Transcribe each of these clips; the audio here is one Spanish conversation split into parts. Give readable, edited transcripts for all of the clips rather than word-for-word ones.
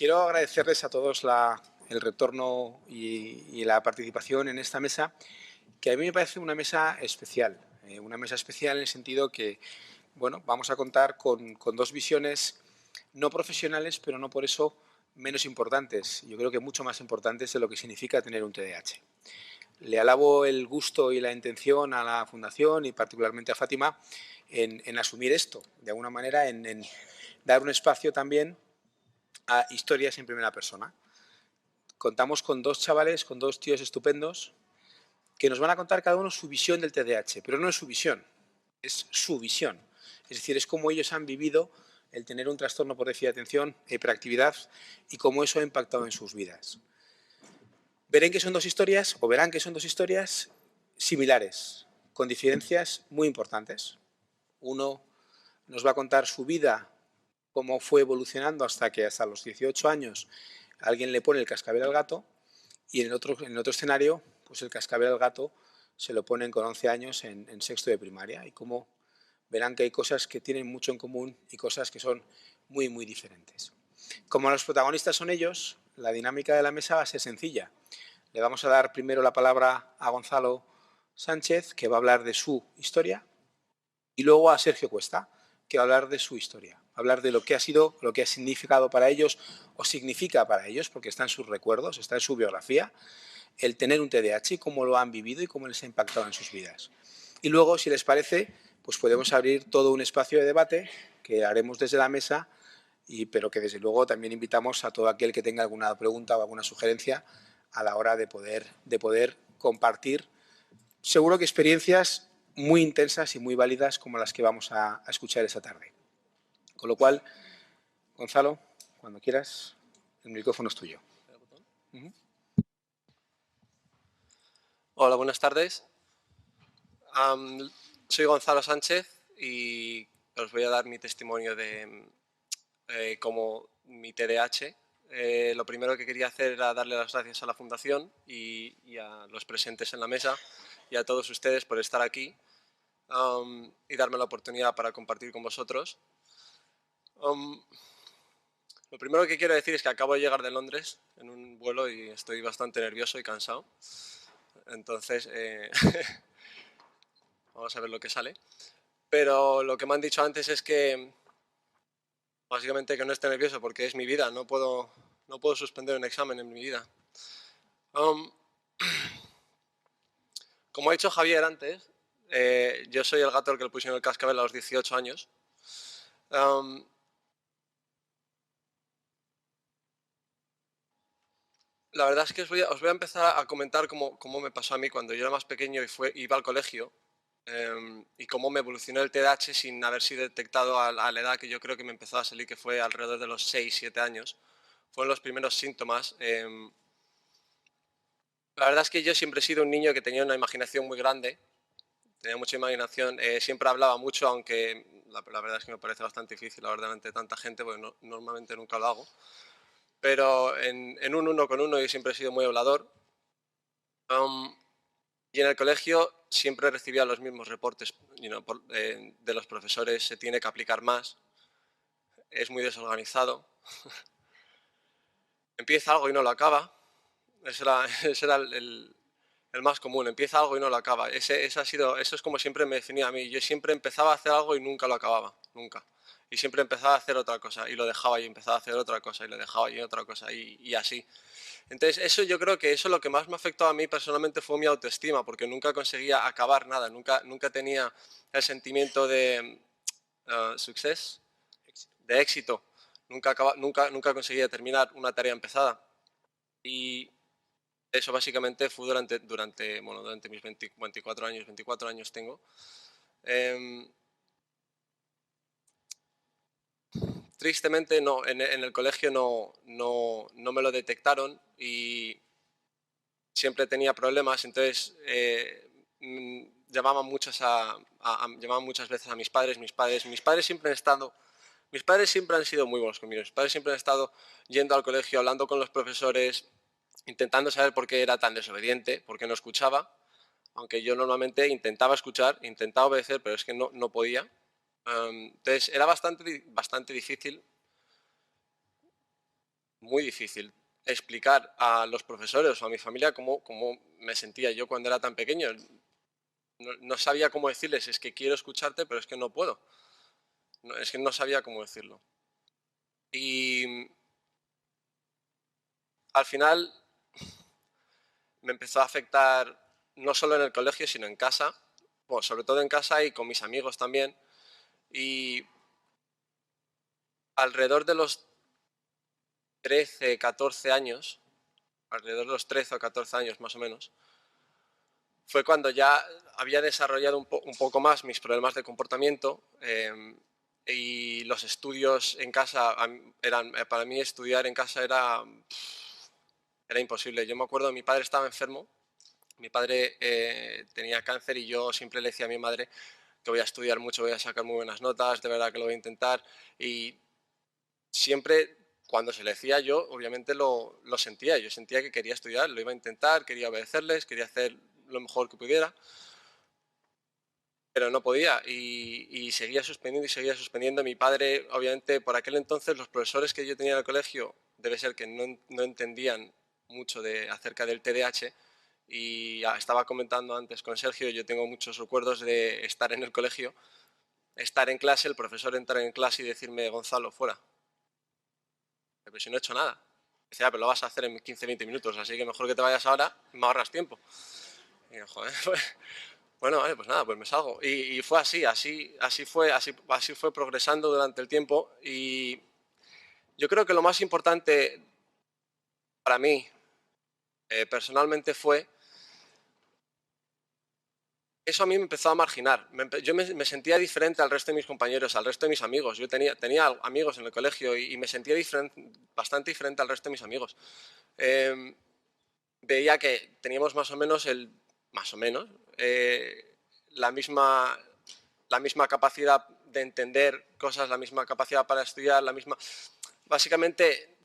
quiero agradecerles a todos el retorno y la participación en esta mesa, que a mí me parece una mesa especial. Una mesa especial en el sentido que, bueno, vamos a contar con dos visiones no profesionales, pero no por eso menos importantes. Yo creo que mucho más importantes de lo que significa tener un TDAH. Le alabo el gusto y la intención a la Fundación y particularmente a Fátima en asumir esto, de alguna manera en dar un espacio también a historias en primera persona. Contamos con dos chavales, con dos tíos estupendos, que nos van a contar cada uno su visión del TDAH, pero no es su visión, es su visión. Es decir, es cómo ellos han vivido el tener un trastorno por déficit de atención e hiperactividad y cómo eso ha impactado en sus vidas. Verán que son dos historias similares, con diferencias muy importantes. Uno nos va a contar su vida, cómo fue evolucionando hasta que hasta los 18 años alguien le pone el cascabel al gato, y en el otro escenario, pues el cascabel al gato se lo ponen con 11 años en sexto de primaria, y cómo verán que hay cosas que tienen mucho en común y cosas que son muy, muy diferentes. Como los protagonistas son ellos, la dinámica de la mesa va a ser sencilla. Le vamos a dar primero la palabra a Gonzalo Sánchez, que va a hablar de su historia, y luego a Sergio Cuesta, que va a hablar de su historia, hablar de lo que ha sido, lo que ha significado para ellos o significa para ellos, porque está en sus recuerdos, está en su biografía, el tener un TDAH, cómo lo han vivido y cómo les ha impactado en sus vidas. Y luego, si les parece, pues podemos abrir todo un espacio de debate que haremos desde la mesa, pero que desde luego también invitamos a todo aquel que tenga alguna pregunta o alguna sugerencia a la hora de poder compartir, seguro que experiencias muy intensas y muy válidas como las que vamos a escuchar esta tarde. Con lo cual, Gonzalo, cuando quieras, el micrófono es tuyo. Hola, buenas tardes. Soy Gonzalo Sánchez y os voy a dar mi testimonio de cómo mi TDAH. Lo primero que quería hacer era darle las gracias a la Fundación y a los presentes en la mesa y a todos ustedes por estar aquí y darme la oportunidad para compartir con vosotros. Lo primero que quiero decir es que acabo de llegar de Londres en un vuelo y estoy bastante nervioso y cansado. Entonces, vamos a ver lo que sale. Pero lo que me han dicho antes es que, básicamente, que no esté nervioso porque es mi vida, no puedo suspender un examen en mi vida. Como ha dicho Javier antes, yo soy el gato al que le pusieron el cascabel a los 18 años. La verdad es que os voy a empezar a comentar cómo me pasó a mí cuando yo era más pequeño y iba al colegio, y cómo me evolucionó el TDAH sin haber sido detectado a la edad que yo creo que me empezó a salir, que fue alrededor de los 6-7 años. Fueron los primeros síntomas. La verdad es que yo siempre he sido un niño que tenía una imaginación muy grande, tenía mucha imaginación, siempre hablaba mucho, aunque la verdad es que me parece bastante difícil hablar delante de tanta gente, porque normalmente nunca lo hago. Pero en un uno con uno yo siempre he sido muy hablador. Y en el colegio siempre recibía los mismos reportes de los profesores: se tiene que aplicar más, es muy desorganizado, empieza algo y no lo acaba. Ese era el más común: empieza algo y no lo acaba. Eso es como siempre me definía a mí. Yo siempre empezaba a hacer algo y nunca lo acababa, nunca. Y siempre empezaba a hacer otra cosa y lo dejaba, y empezaba a hacer otra cosa y lo dejaba, y otra cosa, y así. Entonces, yo creo que eso, lo que más me afectó a mí personalmente, fue mi autoestima, porque nunca conseguía acabar nada, nunca tenía el sentimiento de success, de éxito. Nunca conseguía terminar una tarea empezada. Y eso básicamente fue durante mis 24 años tengo. Tristemente no, en el colegio no me lo detectaron y siempre tenía problemas. Entonces llamaban muchas veces a mis padres. Mis padres siempre han sido muy buenos conmigo. Mis padres siempre han estado yendo al colegio, hablando con los profesores, intentando saber por qué era tan desobediente, por qué no escuchaba, aunque yo normalmente intentaba escuchar, intentaba obedecer, pero es que no podía. Entonces era bastante difícil. muy difícil explicar a los profesores o a mi familia cómo me sentía yo cuando era tan pequeño. No sabía cómo decirles, es que quiero escucharte, pero es que no puedo. Es que no sabía cómo decirlo. Y al final me empezó a afectar no solo en el colegio, sino en casa, bueno, sobre todo en casa y con mis amigos también. Y alrededor de los 13, 14 años, alrededor de los 13 o 14 años más o menos, fue cuando ya había desarrollado un poco más mis problemas de comportamiento, y los estudios en casa eran, para mí estudiar en casa era imposible. Yo me acuerdo, mi padre estaba enfermo, mi padre tenía cáncer y yo siempre le decía a mi madre que voy a estudiar mucho, voy a sacar muy buenas notas, de verdad que lo voy a intentar. Y siempre cuando se le decía yo, obviamente lo sentía. Yo sentía que quería estudiar, lo iba a intentar, quería obedecerles, quería hacer lo mejor que pudiera, pero no podía y seguía suspendiendo y seguía suspendiendo. Mi padre, obviamente, por aquel entonces los profesores que yo tenía en el colegio debe ser que no entendían mucho acerca del TDAH y estaba comentando antes con Sergio, yo tengo muchos recuerdos de estar en el colegio, estar en clase, el profesor entrar en clase y decirme, Gonzalo, fuera. Pero si no he hecho nada. Decía, pero lo vas a hacer en 15, 20 minutos, así que mejor que te vayas ahora, me ahorras tiempo. Y yo, joder, pues, bueno, vale, pues nada, pues me salgo. Y fue así fue progresando durante el tiempo. Y yo creo que lo más importante para mí, personalmente, fue eso a mí me empezó a marginar. Yo me sentía diferente al resto de mis compañeros, al resto de mis amigos. Yo tenía amigos en el colegio y me sentía bastante diferente al resto de mis amigos. Em, Veía que teníamos más o menos, la misma, la misma capacidad de entender cosas, la misma capacidad para estudiar, la misma... Básicamente,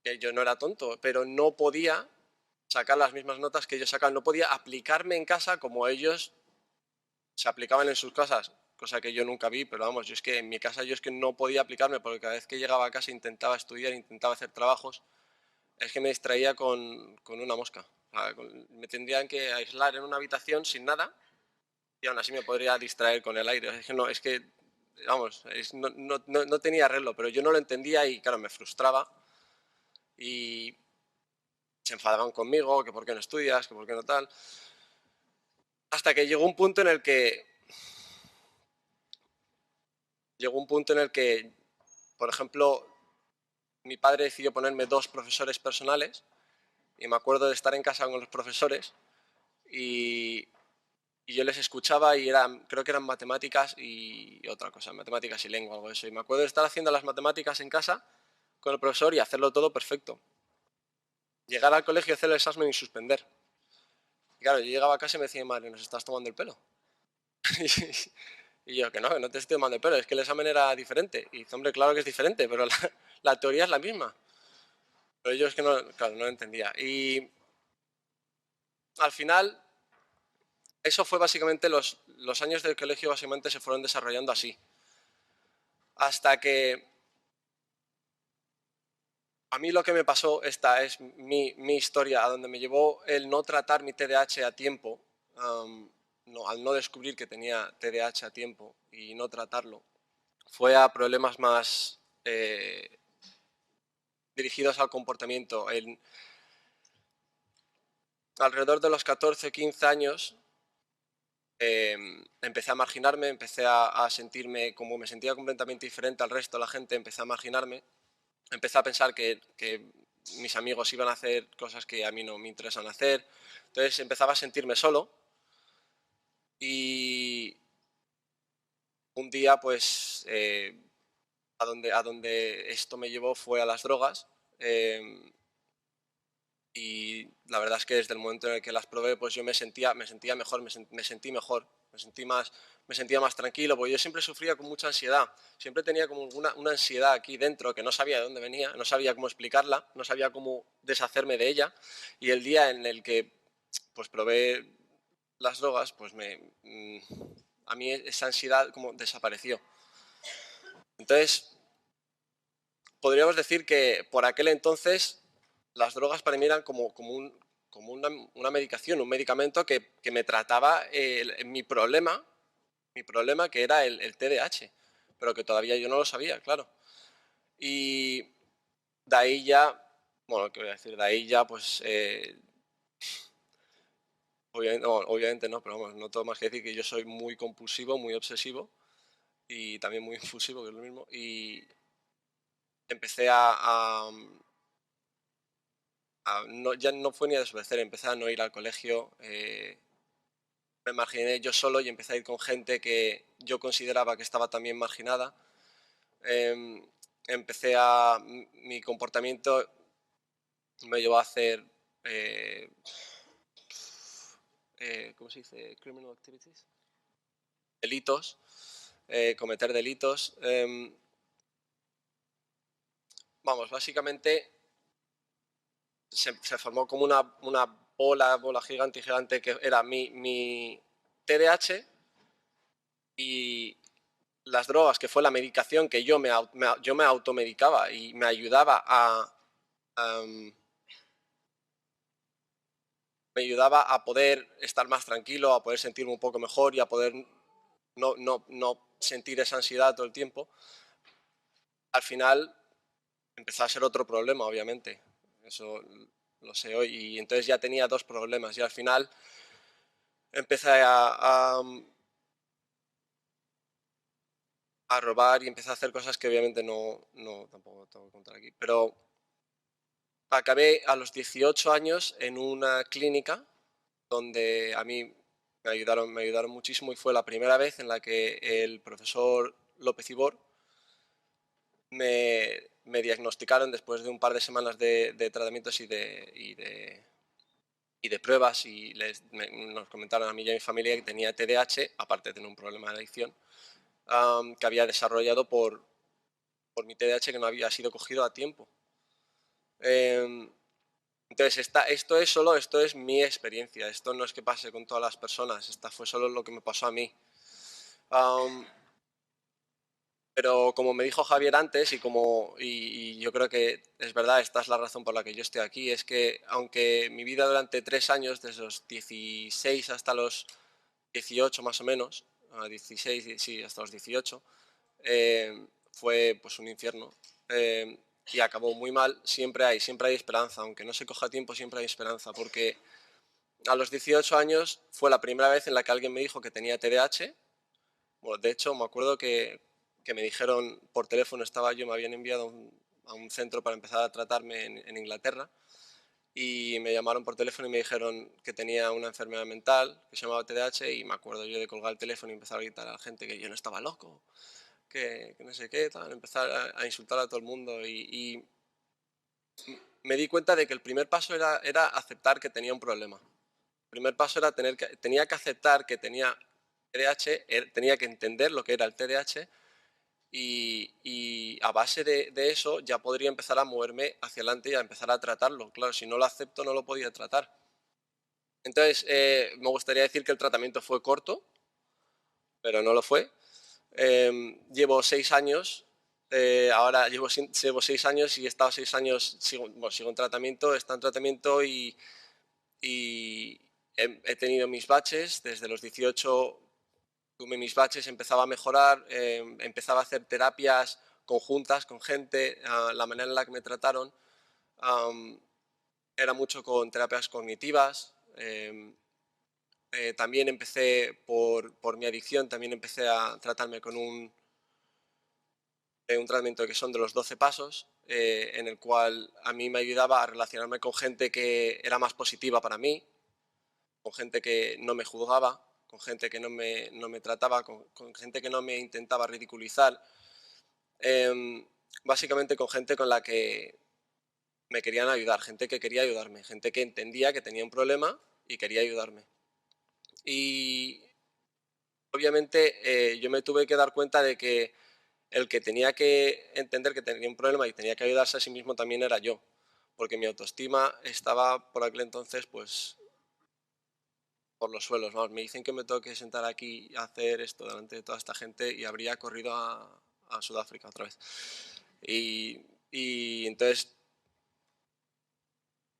que yo no era tonto, pero no podía sacar las mismas notas que ellos sacaban, no podía aplicarme en casa como ellos se aplicaban en sus casas, cosa que yo nunca vi, pero vamos, yo es que en mi casa yo es que no podía aplicarme porque cada vez que llegaba a casa intentaba estudiar, intentaba hacer trabajos, es que me distraía con una mosca. O sea, me tendrían que aislar en una habitación sin nada y aún así me podría distraer con el aire. Es que no, es que, vamos, no tenía arreglo, pero yo no lo entendía y claro, me frustraba y se enfadaban conmigo, que por qué no estudias, que por qué no tal. Hasta que llegó un punto en el que, por ejemplo, mi padre decidió ponerme dos profesores personales y me acuerdo de estar en casa con los profesores y, y yo les escuchaba y creo que eran matemáticas y otra cosa, matemáticas y lengua, algo de eso. Y me acuerdo de estar haciendo las matemáticas en casa con el profesor y hacerlo todo perfecto. Llegar al colegio, hacer el examen y suspender. Y claro, yo llegaba a casa y me decía, madre, nos estás tomando el pelo. Y yo, que no te estoy tomando el pelo, es que el examen era diferente. Y dice, hombre, claro que es diferente, pero la teoría es la misma. Pero yo es que no, claro, no lo entendía. Y al final, eso fue básicamente los años del colegio básicamente se fueron desarrollando así. Hasta que a mí lo que me pasó, esta es mi historia, a donde me llevó el no tratar mi TDAH a tiempo, al no descubrir que tenía TDAH a tiempo y no tratarlo, fue a problemas más dirigidos al comportamiento. Alrededor de los 14, 15 años empecé a marginarme, empecé a sentirme como me sentía completamente diferente al resto de la gente, empecé a marginarme, empecé a pensar que mis amigos iban a hacer cosas que a mí no me interesan hacer, entonces empezaba a sentirme solo y un día pues a donde esto me llevó fue a las drogas. Y la verdad es que desde el momento en el que las probé, pues yo me sentía mejor, me sentí mejor, me sentía más tranquilo, porque yo siempre sufría con mucha ansiedad, siempre tenía como una ansiedad aquí dentro que no sabía de dónde venía, no sabía cómo explicarla, no sabía cómo deshacerme de ella, y el día en el que pues probé las drogas, pues a mí esa ansiedad como desapareció. Entonces, podríamos decir que por aquel entonces las drogas para mí eran como una medicación, un medicamento que me trataba mi problema que era el TDAH, pero que todavía yo no lo sabía, claro. Y de ahí ya, bueno, ¿qué voy a decir? De ahí ya, pues, obviamente no, pero vamos, no todo más que decir que yo soy muy compulsivo, muy obsesivo y también muy infusivo, que es lo mismo, y empecé ya no fue ni a desobedecer, empecé a no ir al colegio, me marginé yo solo y empecé a ir con gente que yo consideraba que estaba también marginada. Em, mi comportamiento me llevó a hacer, eh, ¿cómo se dice? Criminal activities. Delitos, cometer delitos. Vamos, básicamente se formó como una bola gigante que era mi TDAH y las drogas, que fue la medicación que yo me automedicaba y me ayudaba a poder estar más tranquilo, a poder sentirme un poco mejor y a poder no sentir esa ansiedad todo el tiempo. Al final empezó a ser otro problema, obviamente. Eso lo sé hoy. Y entonces ya tenía dos problemas y al final empecé a robar y empecé a hacer cosas que obviamente no tampoco tengo que contar aquí. Pero acabé a los 18 años en una clínica donde a mí me ayudaron muchísimo y fue la primera vez en la que el profesor López Ibor me diagnosticaron después de un par de semanas de tratamientos y de pruebas y nos comentaron a mí y a mi familia que tenía TDAH, aparte de tener un problema de adicción, que había desarrollado por mi TDAH que no había sido cogido a tiempo. Entonces, esto es mi experiencia, esto no es que pase con todas las personas, esta fue solo lo que me pasó a mí. Pero como me dijo Javier antes, y yo creo que es verdad, esta es la razón por la que yo estoy aquí, es que aunque mi vida durante 3 años, desde los 16 hasta los 18 más o menos, a 16, sí, hasta los 18, fue pues un infierno y acabó muy mal, siempre hay esperanza, aunque no se coja tiempo, siempre hay esperanza, porque a los 18 años fue la primera vez en la que alguien me dijo que tenía TDAH. Bueno, de hecho, me acuerdo que me dijeron por teléfono, me habían enviado a un centro para empezar a tratarme en Inglaterra y me llamaron por teléfono y me dijeron que tenía una enfermedad mental que se llamaba TDAH y me acuerdo yo de colgar el teléfono y empezar a gritar a la gente que yo no estaba loco, que no sé qué, tal, empezar a insultar a todo el mundo y me di cuenta de que el primer paso era aceptar que tenía un problema. El primer paso era tenía que aceptar que tenía TDAH, tenía que entender lo que era el TDAH y a base de eso ya podría empezar a moverme hacia adelante y a empezar a tratarlo. Claro, si no lo acepto no lo podía tratar. Entonces, me gustaría decir que el tratamiento fue corto, pero no lo fue. Llevo 6 años, ahora llevo 6 años y he estado 6 años, sigo en tratamiento, está en tratamiento y he tenido mis baches. Desde los 18 tuve mis baches, empezaba a mejorar, empezaba a hacer terapias conjuntas con gente, la manera en la que me trataron era mucho con terapias cognitivas. También empecé por mi adicción, también empecé a tratarme con un tratamiento que son de los 12 pasos, en el cual a mí me ayudaba a relacionarme con gente que era más positiva para mí, con gente que no me juzgaba, con gente que no me trataba, con gente que no me intentaba ridiculizar, básicamente con gente con la que me querían ayudar, gente que quería ayudarme, gente que entendía que tenía un problema y quería ayudarme. Y obviamente yo me tuve que dar cuenta de que el que tenía que entender que tenía un problema y tenía que ayudarse a sí mismo también era yo, porque mi autoestima estaba por aquel entonces pues por los suelos. Vamos, me dicen que me tengo que sentar aquí a hacer esto delante de toda esta gente y habría corrido a Sudáfrica otra vez. Y Y entonces,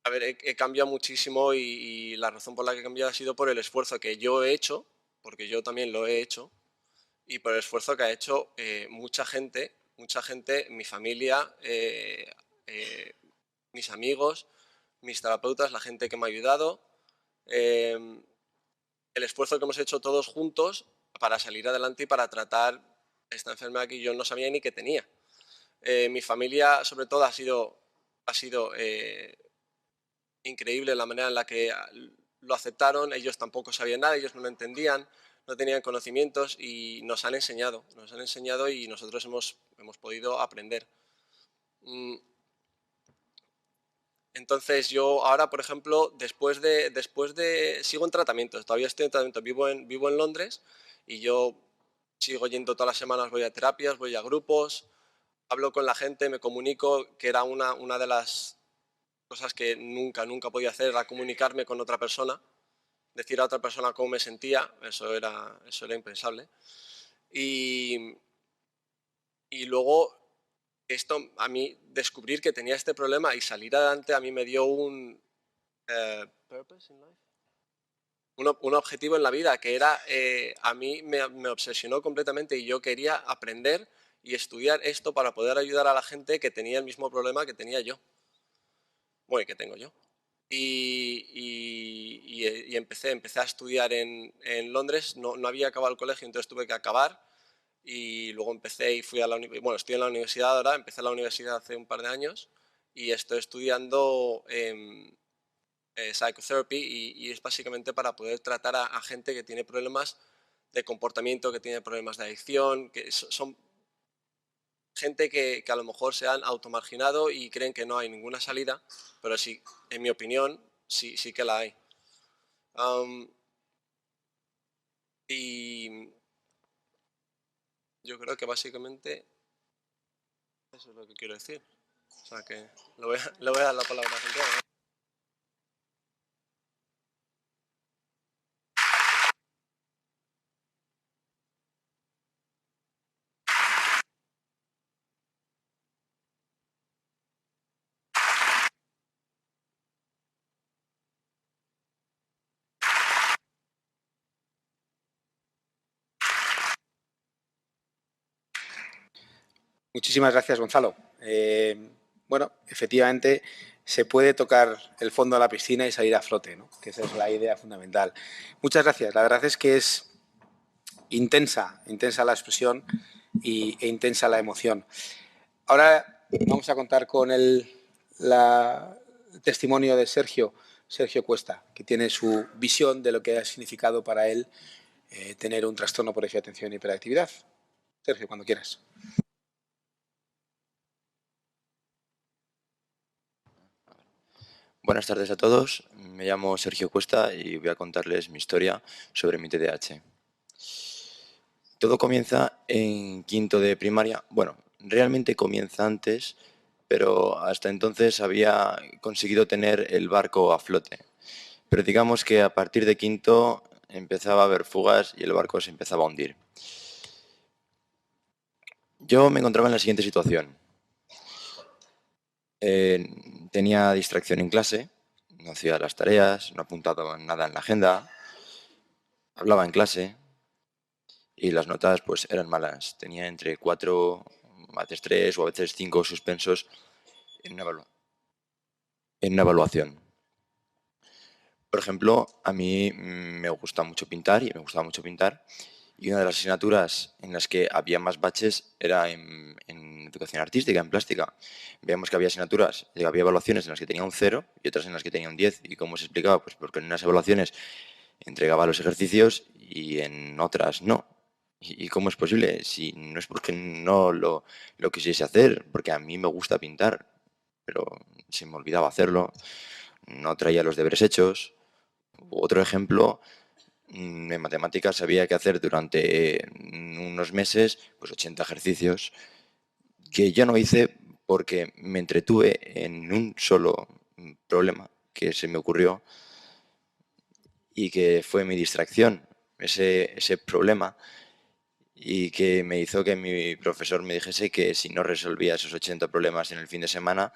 a ver, he cambiado muchísimo y la razón por la que he cambiado ha sido por el esfuerzo que yo he hecho, porque yo también lo he hecho, y por el esfuerzo que ha hecho mucha gente, mi familia, mis amigos, mis terapeutas, la gente que me ha ayudado, el esfuerzo que hemos hecho todos juntos para salir adelante y para tratar esta enfermedad que yo no sabía ni que tenía. Mi familia, sobre todo, ha sido increíble la manera en la que lo aceptaron. Ellos tampoco sabían nada, ellos no lo entendían, no tenían conocimientos y nos han enseñado y nosotros hemos podido aprender. Entonces yo ahora, por ejemplo, sigo en tratamiento, todavía estoy en tratamiento, vivo en Londres y yo sigo yendo todas las semanas, voy a terapias, voy a grupos, hablo con la gente, me comunico, que era una de las cosas que nunca podía hacer, era comunicarme con otra persona, decir a otra persona cómo me sentía, eso era impensable. Y luego esto, a mí, descubrir que tenía este problema y salir adelante, a mí me dio un un objetivo en la vida, que era, a mí me obsesionó completamente y yo quería aprender y estudiar esto para poder ayudar a la gente que tenía el mismo problema que tenía yo. Bueno, y que tengo yo. Y empecé a estudiar en Londres, no había acabado el colegio, entonces tuve que acabar y luego empecé y fui a la universidad, bueno, estoy en la universidad ahora, empecé la universidad hace un par de años y estoy estudiando psychotherapy y es básicamente para poder tratar a gente que tiene problemas de comportamiento, que tiene problemas de adicción, que son gente que a lo mejor se han automarginado y creen que no hay ninguna salida, pero sí, en mi opinión, sí que la hay. Y yo creo que básicamente eso es lo que quiero decir. O sea que le voy a dar la palabra a Santiago. Muchísimas gracias, Gonzalo. Bueno, efectivamente se puede tocar el fondo de la piscina y salir a flote, ¿no? Que esa es la idea fundamental. Muchas gracias. La verdad es que es intensa la expresión e intensa la emoción. Ahora vamos a contar con el testimonio de Sergio Cuesta, que tiene su visión de lo que ha significado para él tener un trastorno por déficit de atención y hiperactividad. Sergio, cuando quieras. Buenas tardes a todos, me llamo Sergio Cuesta y voy a contarles mi historia sobre mi TDAH. Todo comienza en quinto de primaria, bueno, realmente comienza antes, pero hasta entonces había conseguido tener el barco a flote. Pero digamos que a partir de quinto empezaba a haber fugas y el barco se empezaba a hundir. Yo me encontraba en la siguiente situación. Tenía distracción en clase, no hacía las tareas, no apuntaba nada en la agenda, hablaba en clase y las notas pues eran malas. Tenía entre 4, a veces 3 o a veces 5 suspensos en una evaluación. Por ejemplo, a mí me gusta mucho pintar y me gustaba mucho pintar. Y una de las asignaturas en las que había más baches era en educación artística, en plástica. Veíamos que había asignaturas, había evaluaciones en las que tenía un 0 y otras en las que tenía un 10. ¿Y cómo se explicaba? Pues porque en unas evaluaciones entregaba los ejercicios y en otras no. ¿Y cómo es posible? Si no es porque no lo quisiese hacer, porque a mí me gusta pintar, pero se me olvidaba hacerlo, no traía los deberes hechos. Otro ejemplo, en matemáticas había que hacer durante unos meses pues 80 ejercicios que yo no hice porque me entretuve en un solo problema que se me ocurrió y que fue mi distracción, ese problema. y que me hizo que mi profesor me dijese que si no resolvía esos 80 problemas en el fin de semana,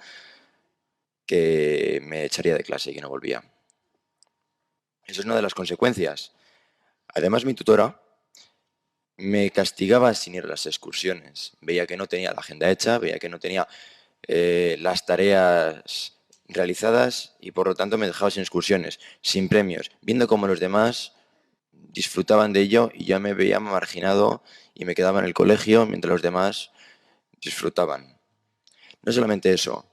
que me echaría de clase y que no volvía. Eso es una de las consecuencias. Además, mi tutora me castigaba sin ir a las excursiones. Veía que no tenía la agenda hecha, veía que no tenía las tareas realizadas y por lo tanto me dejaba sin excursiones, sin premios, viendo cómo los demás disfrutaban de ello y yo me veía marginado y me quedaba en el colegio mientras los demás disfrutaban. No solamente eso,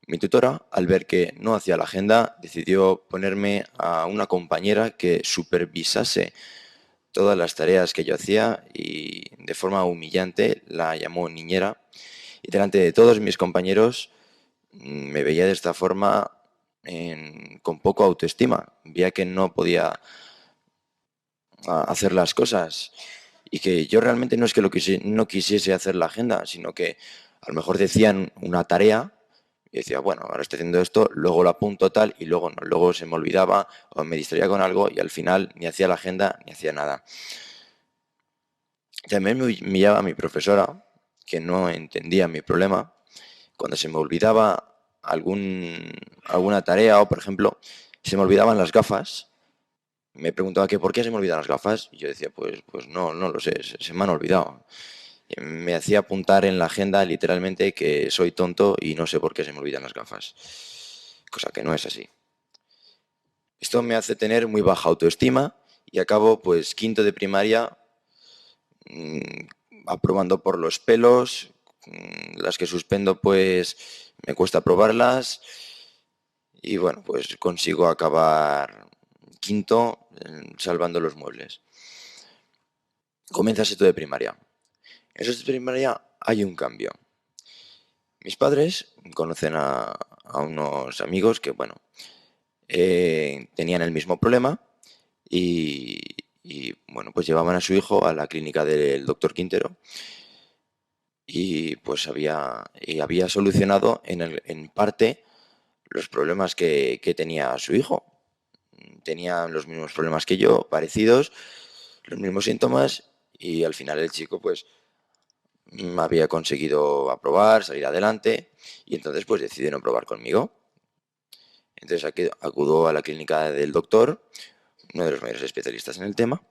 mi tutora, al ver que no hacía la agenda, decidió ponerme a una compañera que supervisase todas las tareas que yo hacía y de forma humillante la llamó niñera y delante de todos mis compañeros me veía de esta forma con poco autoestima. Veía que no podía hacer las cosas y que yo realmente no es que no quisiese hacer la agenda, sino que a lo mejor decían una tarea y decía, bueno, ahora estoy haciendo esto, luego lo apunto tal y luego no, luego se me olvidaba o me distraía con algo y al final ni hacía la agenda ni hacía nada. También me humillaba mi profesora, que no entendía mi problema, cuando se me olvidaba alguna tarea o, por ejemplo, se me olvidaban las gafas. Me preguntaba que por qué se me olvidan las gafas y yo decía, pues no lo sé, se me han olvidado. Y me hacía apuntar en la agenda literalmente que soy tonto y no sé por qué se me olvidan las gafas, cosa que no es así. Esto me hace tener muy baja autoestima y acabo pues quinto de primaria aprobando por los pelos, las que suspendo pues me cuesta aprobarlas y bueno, pues consigo acabar quinto salvando los muebles. Comienza sexto de primaria. En sexto de primaria hay un cambio. Mis padres conocen a unos amigos que, bueno, tenían el mismo problema y, bueno, pues llevaban a su hijo a la clínica del doctor Quintero y pues había solucionado en parte los problemas que tenía su hijo. Tenía los mismos problemas que yo, parecidos, los mismos síntomas y al final el chico pues había conseguido aprobar, salir adelante y entonces pues decidió no probar conmigo. Entonces acudo a la clínica del doctor, uno de los mayores especialistas en el tema,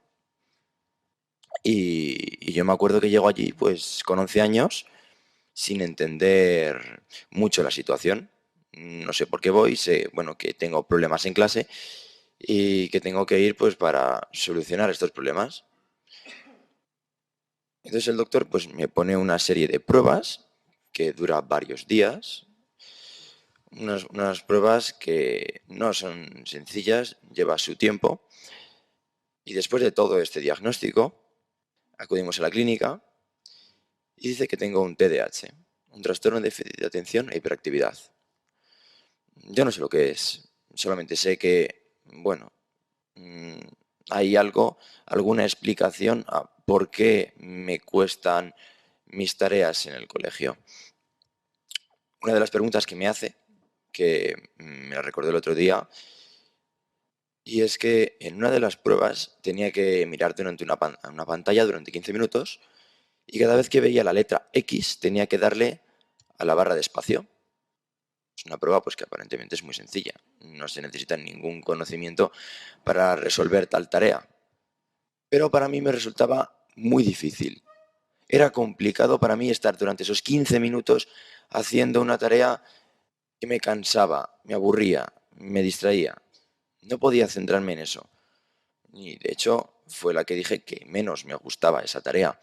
y yo me acuerdo que llego allí pues con 11 años sin entender mucho la situación. No sé por qué voy, sé bueno, que tengo problemas en clase y que tengo que ir pues para solucionar estos problemas. Entonces el doctor pues me pone una serie de pruebas que dura varios días, unas pruebas que no son sencillas, lleva su tiempo. Y después de todo este diagnóstico, acudimos a la clínica y dice que tengo un TDAH, un trastorno de déficit de atención e hiperactividad. Yo no sé lo que es, solamente sé que, bueno, hay alguna explicación a por qué me cuestan mis tareas en el colegio. Una de las preguntas que me hace, que me la recordé el otro día, y es que en una de las pruebas tenía que mirar durante una pantalla durante 15 minutos y cada vez que veía la letra X tenía que darle a la barra de espacio. Es una prueba pues que aparentemente es muy sencilla, no se necesita ningún conocimiento para resolver tal tarea. Pero para mí me resultaba muy difícil. Era complicado para mí estar durante esos 15 minutos haciendo una tarea que me cansaba, me aburría, me distraía. No podía centrarme en eso. Y de hecho fue la que dije que menos me gustaba esa tarea.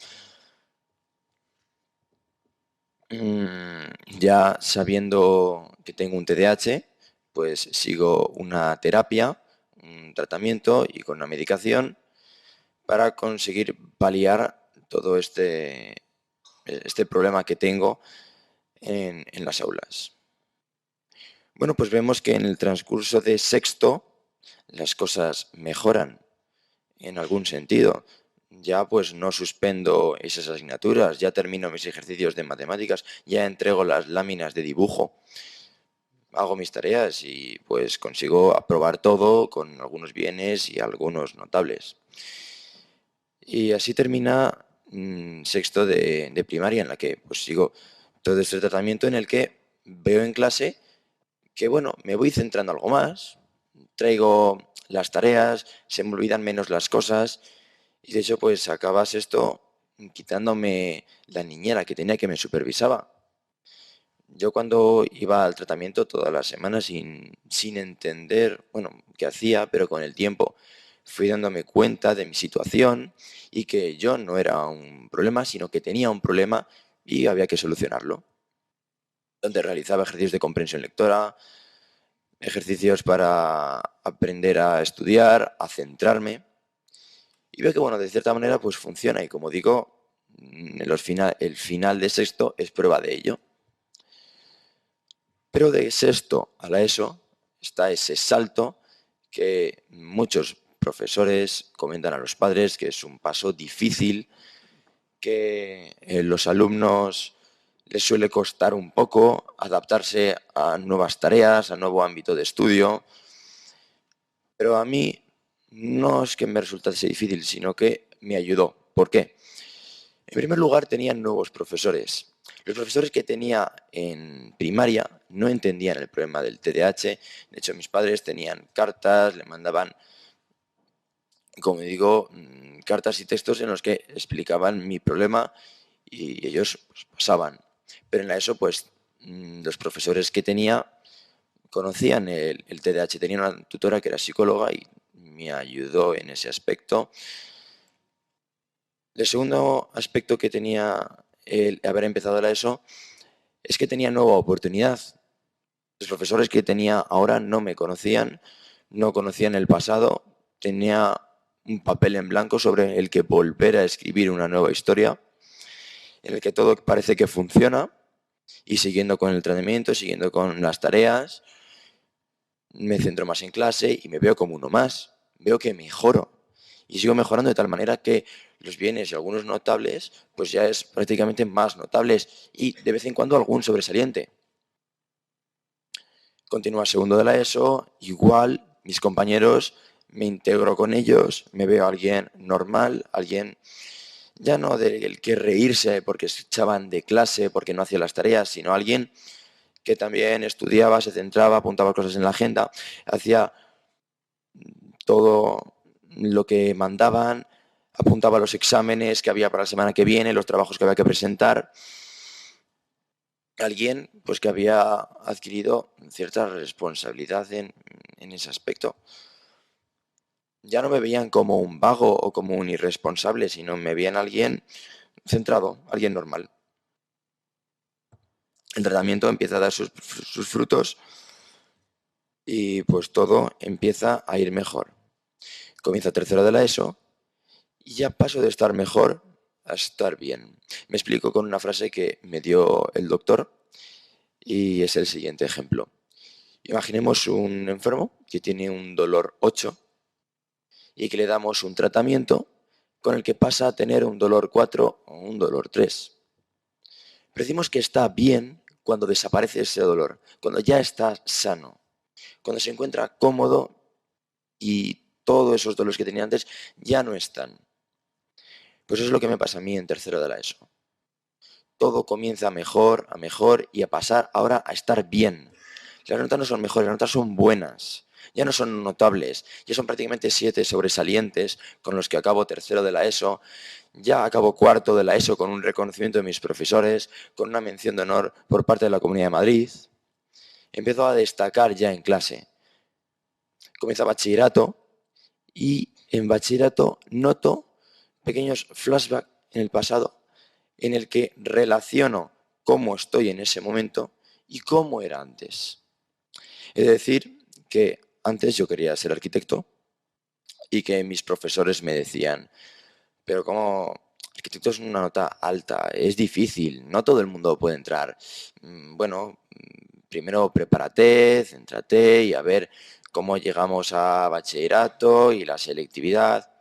Ya sabiendo que tengo un TDAH, pues sigo una terapia, un tratamiento y con una medicación para conseguir paliar todo este problema que tengo en las aulas. Bueno, pues vemos que en el transcurso de sexto las cosas mejoran en algún sentido. Ya pues no suspendo esas asignaturas, ya termino mis ejercicios de matemáticas, ya entrego las láminas de dibujo, hago mis tareas y pues consigo aprobar todo con algunos bienes y algunos notables. Y así termina sexto de primaria, en la que pues sigo todo este tratamiento en el que veo en clase que, bueno, me voy centrando algo más, traigo las tareas, se me olvidan menos las cosas y de hecho pues acabas esto quitándome la niñera que tenía que me supervisaba. Yo cuando iba al tratamiento todas las semanas sin entender, bueno, qué hacía, pero con el tiempo fui dándome cuenta de mi situación y que yo no era un problema, sino que tenía un problema y había que solucionarlo. Donde realizaba ejercicios de comprensión lectora, ejercicios para aprender a estudiar, a centrarme. Y veo que, bueno, de cierta manera pues funciona y como digo, el final de sexto es prueba de ello. Pero de sexto a la ESO está ese salto que muchos profesores comentan a los padres que es un paso difícil, que los alumnos les suele costar un poco adaptarse a nuevas tareas, a nuevo ámbito de estudio. Pero a mí no es que me resultase difícil, sino que me ayudó. ¿Por qué? En primer lugar, tenía nuevos profesores. Los profesores que tenía en primaria no entendían el problema del TDAH. De hecho, mis padres tenían cartas, le mandaban, como digo, cartas y textos en los que explicaban mi problema y ellos pues, pasaban. Pero en la ESO, pues, los profesores que tenía conocían el TDAH. Tenía una tutora que era psicóloga y me ayudó en ese aspecto. El segundo aspecto que tenía el haber empezado la ESO es que tenía nueva oportunidad. Los profesores que tenía ahora no me conocían, no conocían el pasado, tenía un papel en blanco sobre el que volver a escribir una nueva historia, en el que todo parece que funciona y siguiendo con el tratamiento, siguiendo con las tareas, me centro más en clase y me veo como uno más, veo que mejoro y sigo mejorando de tal manera que los bienes y algunos notables, pues ya es prácticamente más notables y de vez en cuando algún sobresaliente. Continúa segundo de la ESO, igual, mis compañeros, me integro con ellos, me veo a alguien normal, alguien ya no del que reírse porque se echaban de clase, porque no hacía las tareas, sino alguien que también estudiaba, se centraba, apuntaba cosas en la agenda, hacía todo lo que mandaban, apuntaba los exámenes que había para la semana que viene, los trabajos que había que presentar. Alguien pues, que había adquirido cierta responsabilidad en ese aspecto. Ya no me veían como un vago o como un irresponsable, sino me veían alguien centrado, alguien normal. El tratamiento empieza a dar sus frutos y pues todo empieza a ir mejor. Comienza tercero de la ESO y ya paso de estar mejor a estar bien. Me explico con una frase que me dio el doctor y es el siguiente ejemplo. Imaginemos un enfermo que tiene un dolor 8 y que le damos un tratamiento con el que pasa a tener un dolor 4 o un dolor 3. Pero decimos que está bien cuando desaparece ese dolor, cuando ya está sano, cuando se encuentra cómodo y todos esos dolores que tenía antes ya no están. Pues eso es lo que me pasa a mí en tercero de la ESO. Todo comienza a mejor y a pasar ahora a estar bien. Las notas no son mejores, las notas son buenas. Ya no son notables, ya son prácticamente 7 sobresalientes con los que acabo tercero de la ESO. Ya acabo cuarto de la ESO con un reconocimiento de mis profesores, con una mención de honor por parte de la Comunidad de Madrid. Empiezo a destacar ya en clase. Comienza bachillerato y en bachillerato noto pequeños flashbacks en el pasado en el que relaciono cómo estoy en ese momento y cómo era antes. Es decir, que antes yo quería ser arquitecto y que mis profesores me decían, pero como arquitecto es una nota alta, es difícil, no todo el mundo puede entrar. Bueno, primero prepárate, céntrate y a ver cómo llegamos a bachillerato y la selectividad.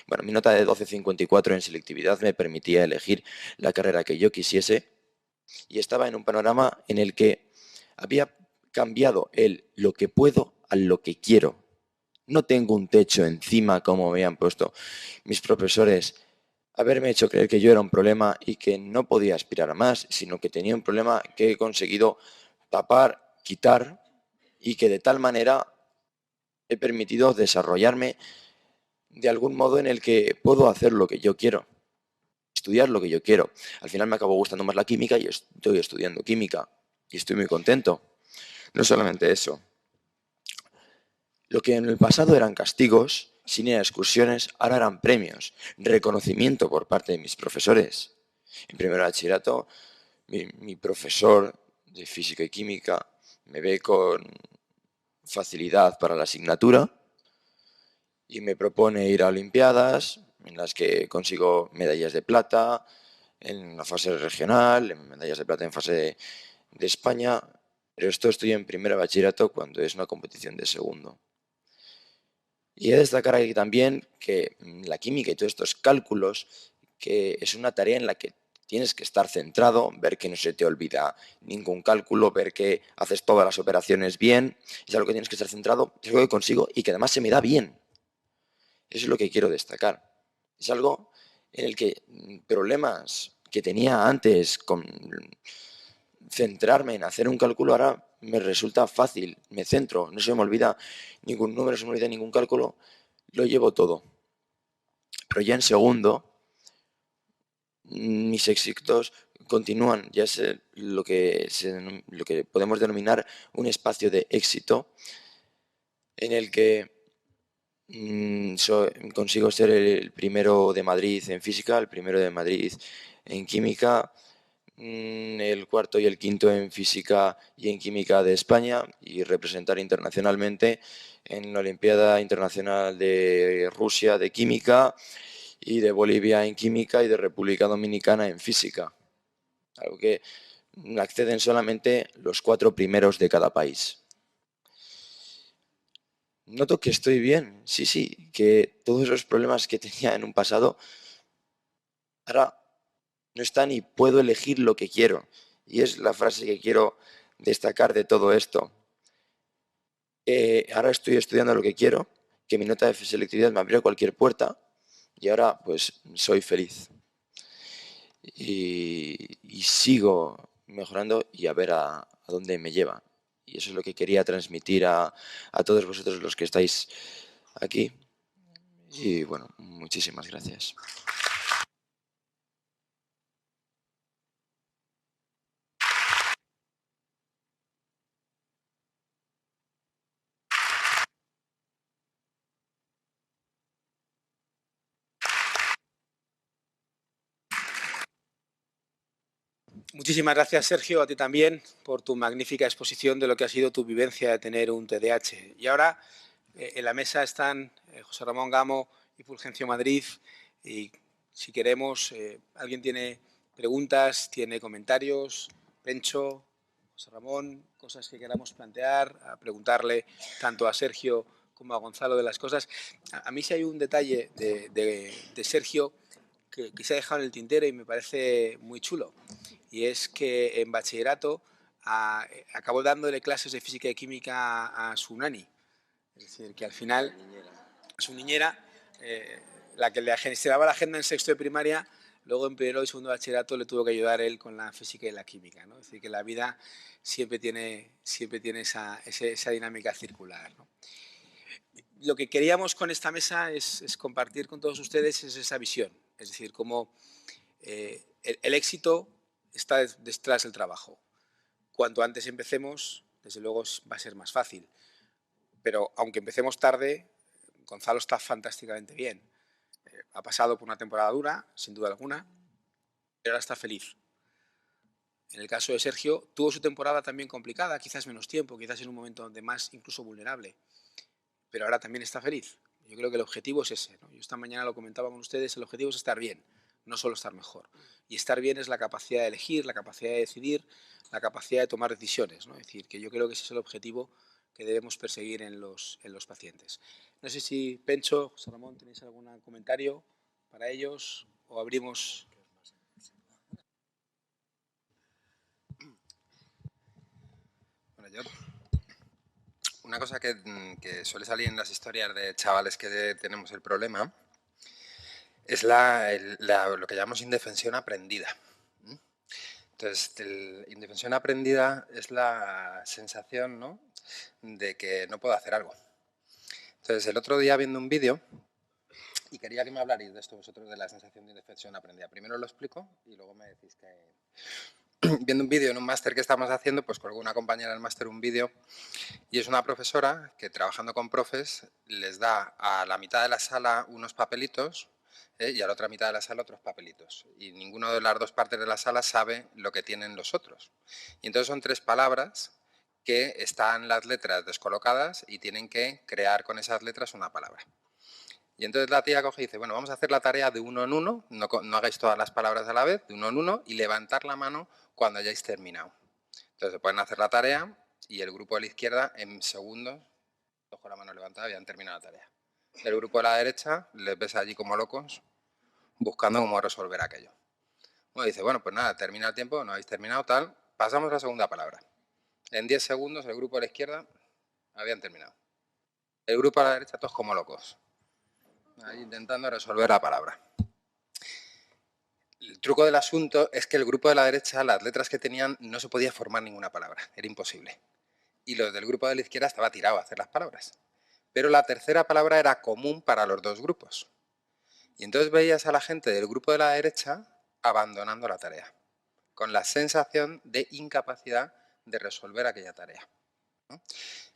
Bueno, mi nota de 12,54 en selectividad me permitía elegir la carrera que yo quisiese y estaba en un panorama en el que había cambiado el lo que puedo a lo que quiero. No tengo un techo encima como me habían puesto mis profesores haberme hecho creer que yo era un problema y que no podía aspirar a más, sino que tenía un problema que he conseguido tapar, quitar, y que de tal manera he permitido desarrollarme de algún modo en el que puedo hacer lo que yo quiero, estudiar lo que yo quiero. Al final me acabó gustando más la química y estoy estudiando química y estoy muy contento. No solamente eso. Lo que en el pasado eran castigos, sin ir a excursiones, ahora eran premios, reconocimiento por parte de mis profesores. En primer bachillerato, mi profesor de física y química me ve con facilidad para la asignatura y me propone ir a Olimpiadas, en las que consigo medallas de plata en la fase regional, medallas de plata en fase de España, pero esto estoy en primer bachillerato cuando es una competición de segundo. Y he de destacar aquí también que la química y todos estos cálculos, que es una tarea en la que tienes que estar centrado, ver que no se te olvida ningún cálculo, ver que haces todas las operaciones bien, es algo que tienes que estar centrado, es algo que consigo y que además se me da bien. Eso es lo que quiero destacar. Es algo en el que problemas que tenía antes con centrarme en hacer un cálculo ahora me resulta fácil, me centro, no se me olvida ningún número, no se me olvida ningún cálculo, lo llevo todo. Pero ya en segundo, mis éxitos continúan, ya es lo que podemos denominar un espacio de éxito en el que consigo ser el primero de Madrid en física, el primero de Madrid en química, el cuarto y el quinto en física y en química de España y representar internacionalmente en la Olimpiada Internacional de Rusia de química y de Bolivia en química y de República Dominicana en física. Algo que acceden solamente los 4 primeros de cada país. Noto que estoy bien, sí, que todos esos problemas que tenía en un pasado ahora no están y puedo elegir lo que quiero. Y es la frase que quiero destacar de todo esto. Ahora estoy estudiando lo que quiero, que mi nota de selectividad me abrió cualquier puerta y ahora pues soy feliz. Y sigo mejorando y a ver a dónde me lleva. Y eso es lo que quería transmitir a todos vosotros los que estáis aquí. Y bueno, muchísimas gracias. Muchísimas gracias, Sergio, a ti también por tu magnífica exposición de lo que ha sido tu vivencia de tener un TDAH. Y ahora en la mesa están José Ramón Gamo y Fulgencio Madrid. Y si queremos, alguien tiene preguntas, tiene comentarios, Pencho, José Ramón, cosas que queramos plantear, a preguntarle tanto a Sergio como a Gonzalo de las cosas. A mí sí hay un detalle de Sergio que se ha dejado en el tintero y me parece muy chulo. Y es que en bachillerato acabó dándole clases de física y química a su nani. Es decir, que al final a su niñera, la que le gestionaba la agenda en sexto de primaria, luego en primero y segundo de bachillerato le tuvo que ayudar él con la física y la química, ¿no? Es decir, que la vida siempre tiene esa dinámica circular, ¿no? Lo que queríamos con esta mesa es compartir con todos ustedes esa visión, es decir, cómo el éxito está detrás del trabajo. Cuanto antes empecemos, desde luego va a ser más fácil. Pero aunque empecemos tarde, Gonzalo está fantásticamente bien. Ha pasado por una temporada dura, sin duda alguna, pero ahora está feliz. En el caso de Sergio, tuvo su temporada también complicada, quizás menos tiempo, quizás en un momento donde más incluso vulnerable, pero ahora también está feliz. Yo creo que el objetivo es ese, ¿no? Yo esta mañana lo comentaba con ustedes, el objetivo es estar bien, no solo estar mejor. Y estar bien es la capacidad de elegir, la capacidad de decidir, la capacidad de tomar decisiones, ¿no? Es decir, que yo creo que ese es el objetivo que debemos perseguir en los pacientes. No sé si Pencho, José Ramón, ¿tenéis algún comentario para ellos o abrimos? Bueno, una cosa que suele salir en las historias de chavales que tenemos el problema es lo que llamamos indefensión aprendida. Entonces, indefensión aprendida es la sensación, ¿no?, de que no puedo hacer algo. Entonces, el otro día viendo un vídeo, y quería que me hablarais de esto vosotros, de la sensación de indefensión aprendida. Primero lo explico y luego me decís que... Viendo un vídeo en un máster que estamos haciendo, pues colgó una compañera del máster un vídeo y es una profesora que, trabajando con profes, les da a la mitad de la sala unos papelitos y a la otra mitad de la sala otros papelitos. Y ninguno de las dos partes de la sala sabe lo que tienen los otros. Y entonces son 3 palabras que están las letras descolocadas y tienen que crear con esas letras una palabra. Y entonces la tía coge y dice, bueno, vamos a hacer la tarea de uno en uno, no hagáis todas las palabras a la vez, de uno en uno, y levantar la mano cuando hayáis terminado. Entonces se pueden hacer la tarea y el grupo de la izquierda en segundos, con la mano levantada, habían terminado la tarea. El grupo de la derecha les ves allí como locos buscando cómo resolver aquello. Bueno, dice, bueno, pues nada, termina el tiempo, no habéis terminado, tal, pasamos a la segunda palabra. En 10 segundos el grupo de la izquierda habían terminado. El grupo de la derecha todos como locos, ahí intentando resolver la palabra. El truco del asunto es que el grupo de la derecha, las letras que tenían, no se podía formar ninguna palabra, era imposible. Y los del grupo de la izquierda estaba tirado a hacer las palabras. Pero la tercera palabra era común para los dos grupos. Y entonces veías a la gente del grupo de la derecha abandonando la tarea, con la sensación de incapacidad de resolver aquella tarea, ¿no?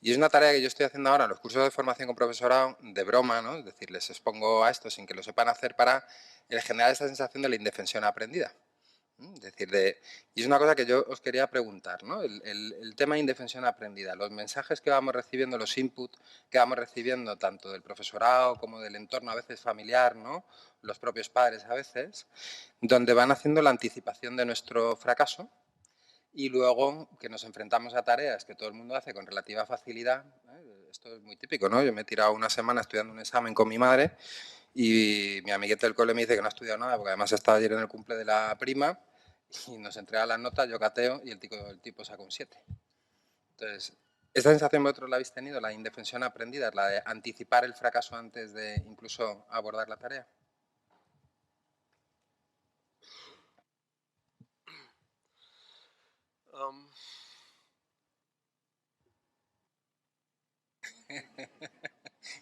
Y es una tarea que yo estoy haciendo ahora en los cursos de formación con profesorado de broma, ¿no? Es decir, les expongo a esto sin que lo sepan hacer para generar esa sensación de la indefensión aprendida. Es decir, y es una cosa que yo os quería preguntar, ¿no? El tema de indefensión aprendida, los mensajes que vamos recibiendo, los inputs que vamos recibiendo tanto del profesorado como del entorno a veces familiar, ¿no?, los propios padres a veces, donde van haciendo la anticipación de nuestro fracaso y luego que nos enfrentamos a tareas que todo el mundo hace con relativa facilidad. Esto es muy típico, ¿no? Yo me he tirado una semana estudiando un examen con mi madre y mi amiguete del cole me dice que no ha estudiado nada porque además estaba ayer en el cumple de la prima y nos entrega las notas, yo cateo y el tipo saca un 7. Entonces, ¿esta sensación vosotros la habéis tenido, la indefensión aprendida, la de anticipar el fracaso antes de incluso abordar la tarea?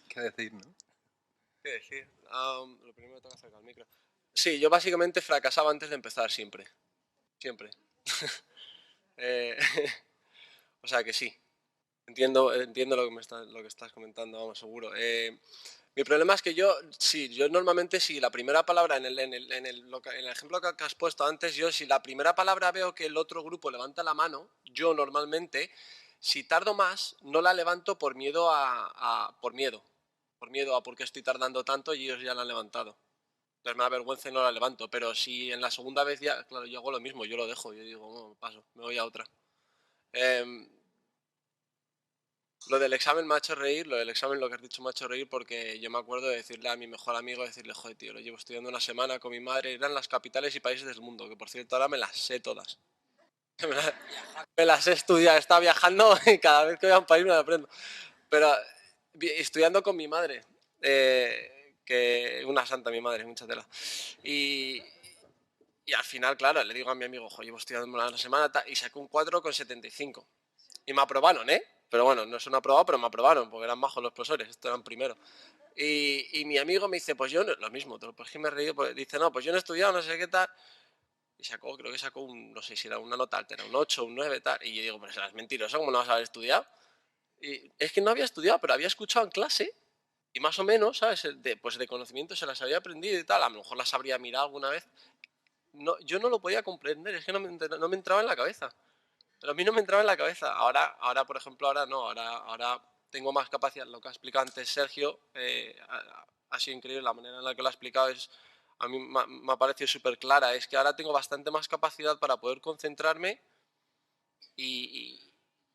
¿Qué decir, no? ¿Qué decir? Lo primero que tengo que acercar el micro. Sí, yo básicamente fracasaba antes de empezar siempre. Siempre. Eh, o sea que sí. Entiendo lo que estás comentando, vamos, seguro. Mi problema es que yo normalmente si la primera palabra, en el ejemplo que has puesto antes, yo si la primera palabra veo que el otro grupo levanta la mano, yo normalmente, si tardo más, no la levanto por miedo por miedo a por qué estoy tardando tanto y ellos ya la han levantado. Entonces me da vergüenza y no la levanto, pero si en la segunda vez ya, claro, yo hago lo mismo, yo lo dejo, yo digo, no, paso, me voy a otra. Lo del examen me ha hecho reír, lo que has dicho me ha hecho reír porque yo me acuerdo de decirle a mi mejor amigo, decirle, joder, tío, lo llevo estudiando una semana con mi madre, eran las capitales y países del mundo, que por cierto ahora me las sé todas. Me las he estudiado, he estado viajando y cada vez que voy a un país me las aprendo. Pero estudiando con mi madre, que una santa mi madre, mucha tela. Y al final, claro, le digo a mi amigo, joder, llevo estudiando una semana y sacé un 4,75. Y me aprobaron, ¿eh? Pero bueno, no son aprobados, pero me aprobaron, porque eran bajos los profesores, esto eran primero. Y mi amigo me dice, pues yo, no, lo mismo, pues que me he reído, pues, dice, no, pues yo no he estudiado, no sé qué tal. Y creo que sacó no sé si era una nota alta, era un 8, un 9, tal. Y yo digo, pero serás mentiroso, ¿cómo no vas a haber estudiado? Y es que no había estudiado, pero había escuchado en clase, y más o menos, ¿sabes? Pues de conocimiento se las había aprendido y tal, a lo mejor las habría mirado alguna vez. No, yo no lo podía comprender, es que no me entraba en la cabeza. Pero a mí no me entraba en la cabeza. Ahora por ejemplo, ahora no. Ahora tengo más capacidad. Lo que ha explicado antes Sergio ha sido increíble. La manera en la que lo ha explicado a mí me ha parecido súper clara. Es que ahora tengo bastante más capacidad para poder concentrarme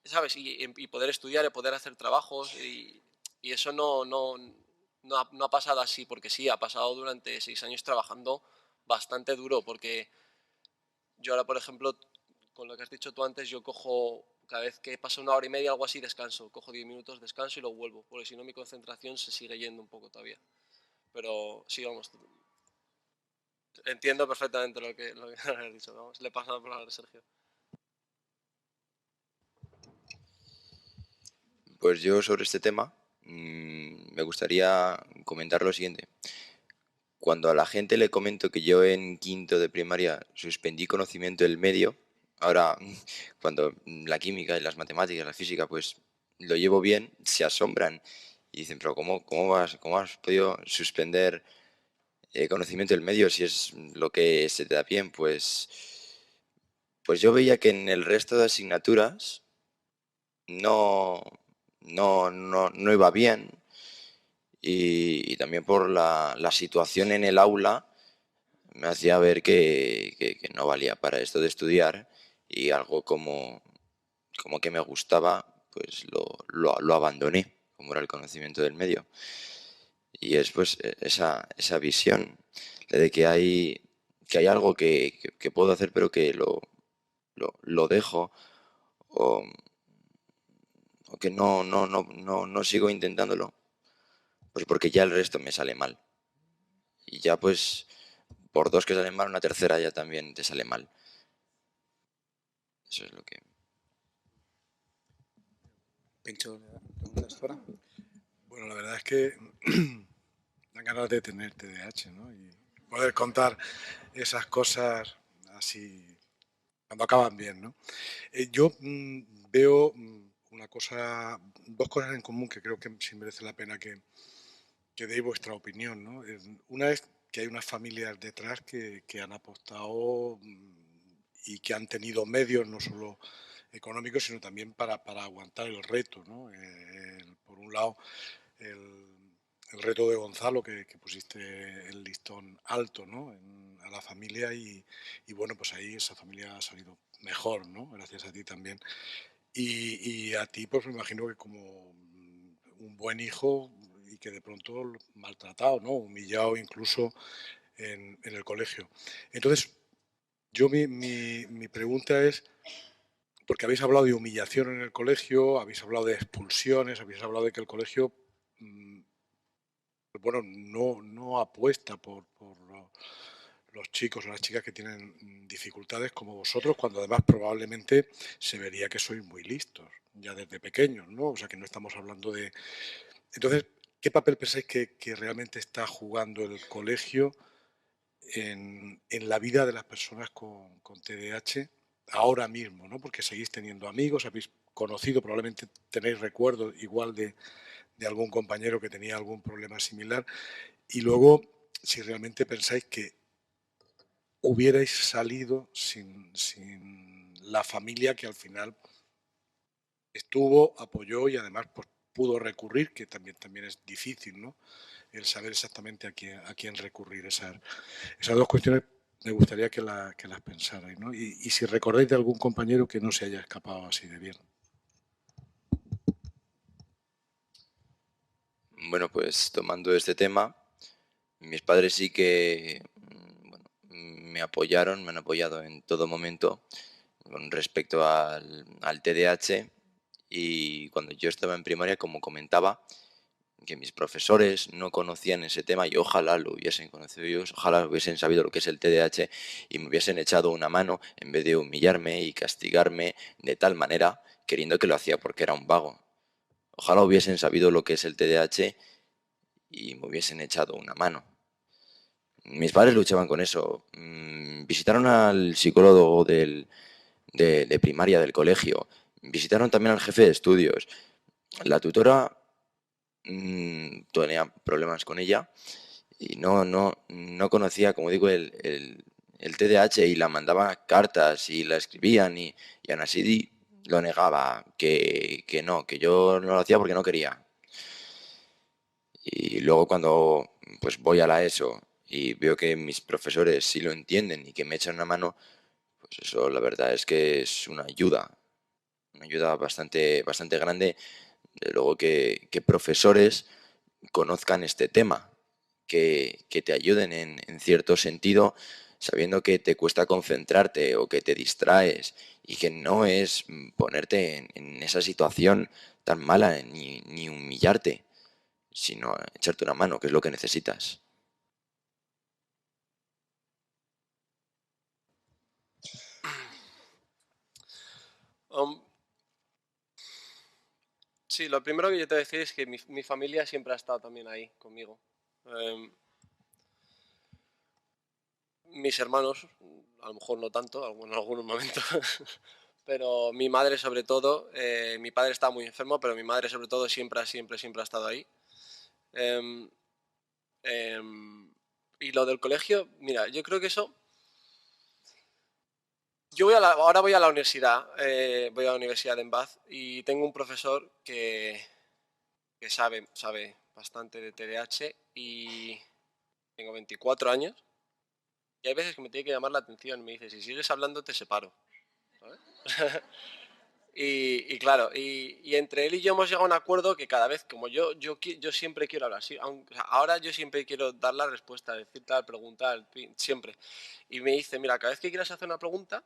¿sabes? Y poder estudiar y poder hacer trabajos. Y eso no ha pasado así, porque sí, ha pasado durante 6 años trabajando bastante duro, porque yo ahora, por ejemplo, con lo que has dicho tú antes, yo cojo, cada vez que pasa 1 hora y media, algo así, descanso. Cojo 10 minutos, descanso y lo vuelvo, porque si no mi concentración se sigue yendo un poco todavía. Pero sí, vamos. Entiendo perfectamente lo que has dicho. Vamos, le paso la palabra a Sergio. Pues yo sobre este tema me gustaría comentar lo siguiente. Cuando a la gente le comento que yo en quinto de primaria suspendí conocimiento del medio, ahora cuando la química y las matemáticas, la física, pues lo llevo bien, se asombran y dicen, pero cómo has podido suspender conocimiento del medio si es lo que se te da bien? Pues yo veía que en el resto de asignaturas no, no iba bien y también por la situación en el aula me hacía ver que no valía para esto de estudiar y algo como que me gustaba, pues lo abandoné, como era el conocimiento del medio. Y es pues esa visión de que hay algo que puedo hacer pero que lo dejo o, o que no sigo intentándolo, pues porque ya el resto me sale mal. Y ya pues por dos que salen mal, una tercera ya también te sale mal. Eso es lo que... Pincho, ¿preguntas fuera? Bueno, la verdad es que dan ganas de tener TDAH, ¿no? Y poder contar esas cosas así cuando acaban bien, ¿no? Yo veo dos cosas en común que creo que sí merece la pena que deis vuestra opinión, ¿no? Una es que hay unas familias detrás que han apostado y que han tenido medios, no solo económicos, sino también para aguantar el reto, ¿no? Por un lado, el reto de Gonzalo, que pusiste el listón alto, ¿no? A la familia y bueno, pues ahí esa familia ha salido mejor, ¿no? Gracias a ti también. Y a ti, pues me imagino que como un buen hijo y que de pronto maltratado, ¿no? Humillado incluso en el colegio. Entonces, yo mi pregunta es, porque habéis hablado de humillación en el colegio, habéis hablado de expulsiones, habéis hablado de que el colegio, bueno, no apuesta por los chicos o las chicas que tienen dificultades como vosotros, cuando además probablemente se vería que sois muy listos ya desde pequeños, ¿no? O sea que no estamos hablando de... Entonces, ¿qué papel pensáis que realmente está jugando el colegio en la vida de las personas con TDAH ahora mismo, ¿no? Porque seguís teniendo amigos, habéis conocido, probablemente tenéis recuerdos igual de algún compañero que tenía algún problema similar, y luego si realmente pensáis que hubierais salido sin la familia que al final estuvo, apoyó y además pues, pudo recurrir, que también es difícil, ¿no? El saber exactamente a quién recurrir. Esas dos cuestiones me gustaría que las pensarais, ¿no? Y si recordáis de algún compañero que no se haya escapado así de bien. Bueno, pues tomando este tema, mis padres sí que bueno, me han apoyado en todo momento con respecto al TDAH y cuando yo estaba en primaria, como comentaba, que mis profesores no conocían ese tema y ojalá lo hubiesen conocido ellos, ojalá hubiesen sabido lo que es el TDAH y me hubiesen echado una mano en vez de humillarme y castigarme de tal manera, queriendo que lo hacía porque era un vago. Ojalá hubiesen sabido lo que es el TDAH y me hubiesen echado una mano. Mis padres luchaban con eso. Visitaron al psicólogo de primaria del colegio. Visitaron también al jefe de estudios. La tutora tenía problemas con ella y no conocía, como digo, el TDAH y la mandaba cartas y la escribían y aún así lo negaba, que no, que yo no lo hacía porque no quería. Y luego cuando pues voy a la ESO y veo que mis profesores sí lo entienden y que me echan una mano, pues eso la verdad es que es una ayuda bastante grande, de luego que profesores conozcan este tema, que te ayuden en cierto sentido, sabiendo que te cuesta concentrarte o que te distraes y que no es ponerte en esa situación tan mala ni humillarte, sino echarte una mano, que es lo que necesitas. Sí, lo primero que yo te voy a decir es que mi familia siempre ha estado también ahí conmigo. Mis hermanos, a lo mejor no tanto, en algunos momentos, pero mi madre sobre todo, mi padre estaba muy enfermo, pero mi madre sobre todo siempre ha estado ahí. Y lo del colegio, mira, yo creo que eso... ahora voy a la universidad, voy a la universidad en Bath y tengo un profesor que sabe bastante de TDAH y tengo 24 años y hay veces que me tiene que llamar la atención y me dice, si sigues hablando te separo. ¿Sabes? y claro, y entre él y yo hemos llegado a un acuerdo que cada vez, como yo siempre quiero hablar, sí, aunque, o sea, ahora yo siempre quiero dar la respuesta, decir tal, preguntar, siempre. Y me dice, mira, cada vez que quieras hacer una pregunta,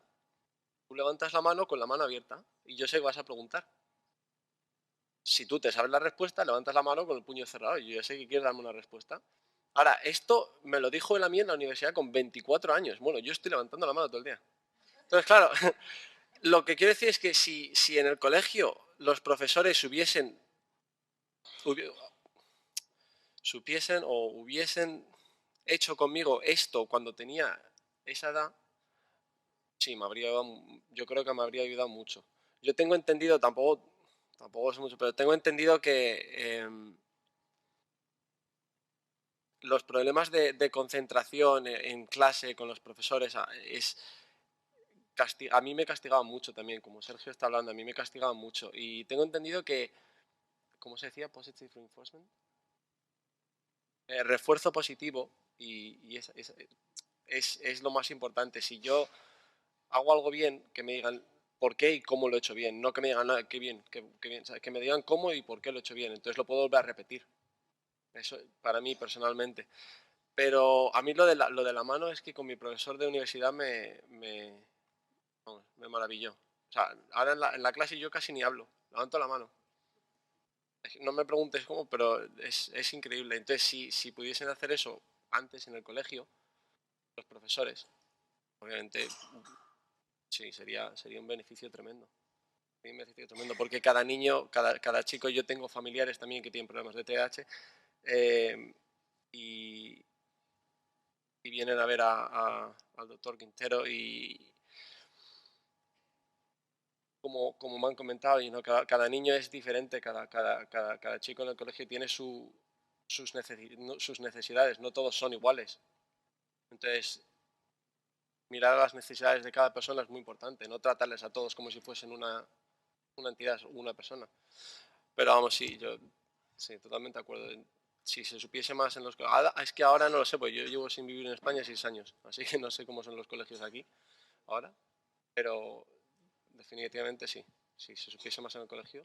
tú levantas la mano con la mano abierta y yo sé que vas a preguntar. Si tú te sabes la respuesta, levantas la mano con el puño cerrado y yo sé que quieres darme una respuesta. Ahora, esto me lo dijo él a mí en la universidad con 24 años. Bueno, yo estoy levantando la mano todo el día. Entonces, claro, lo que quiero decir es que si en el colegio los profesores hubiesen hecho conmigo esto cuando tenía esa edad, sí, yo creo que me habría ayudado mucho. Yo tengo entendido, tampoco es mucho, pero tengo entendido que los problemas de concentración en clase con los profesores a mí me castigaban mucho también, como Sergio está hablando, a mí me castigaban mucho. Y tengo entendido que, ¿cómo se decía? Positive reinforcement. Refuerzo positivo y es lo más importante. Si yo hago algo bien, que me digan por qué y cómo lo he hecho bien. No que me digan, qué bien, qué bien. O sea, que me digan cómo y por qué lo he hecho bien. Entonces lo puedo volver a repetir. Eso para mí personalmente. Pero a mí lo de la mano es que con mi profesor de universidad me maravilló. O sea, ahora en la clase yo casi ni hablo, levanto la mano. No me preguntes cómo, pero es increíble. Entonces, si pudiesen hacer eso antes en el colegio, los profesores, obviamente, sí, sería un beneficio tremendo. Un beneficio tremendo, porque cada niño, cada chico, yo tengo familiares también que tienen problemas de TDAH, y vienen a ver al doctor Quintero y como me han comentado, y ¿no? cada niño es diferente, cada chico en el colegio tiene sus necesidades, no todos son iguales. Entonces, mirar las necesidades de cada persona es muy importante, no tratarles a todos como si fuesen una entidad o una persona. Pero vamos, sí, yo sí, totalmente de acuerdo. Si se supiese más en los colegios. Es que ahora no lo sé, pues yo llevo sin vivir en España 6 años, así que no sé cómo son los colegios aquí ahora, pero definitivamente sí. Si se supiese más en el colegio.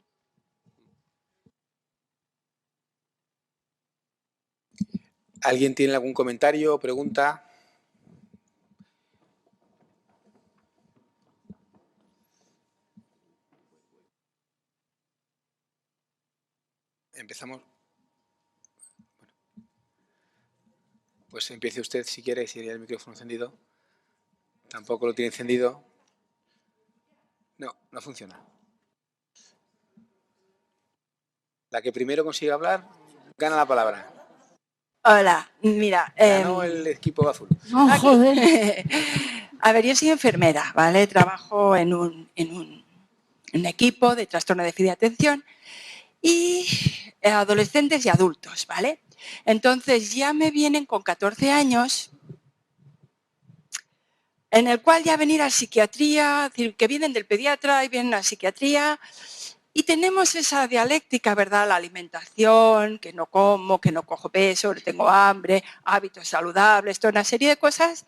¿Alguien tiene algún comentario o pregunta? Empezamos. Bueno. Pues empiece usted si quiere, si tiene el micrófono encendido. Tampoco lo tiene encendido. No, no funciona. La que primero consiga hablar, gana la palabra. Hola, mira... Ganó el equipo azul. Oh, joder. A ver, yo soy enfermera, ¿vale? Trabajo en un equipo de trastorno de déficit de atención y adolescentes y adultos, ¿vale? Entonces ya me vienen con 14 años, en el cual ya venir a psiquiatría, es decir, que vienen del pediatra y vienen a psiquiatría, y tenemos esa dialéctica, ¿verdad? La alimentación, que no como, que no cojo peso, que tengo hambre, hábitos saludables, toda una serie de cosas.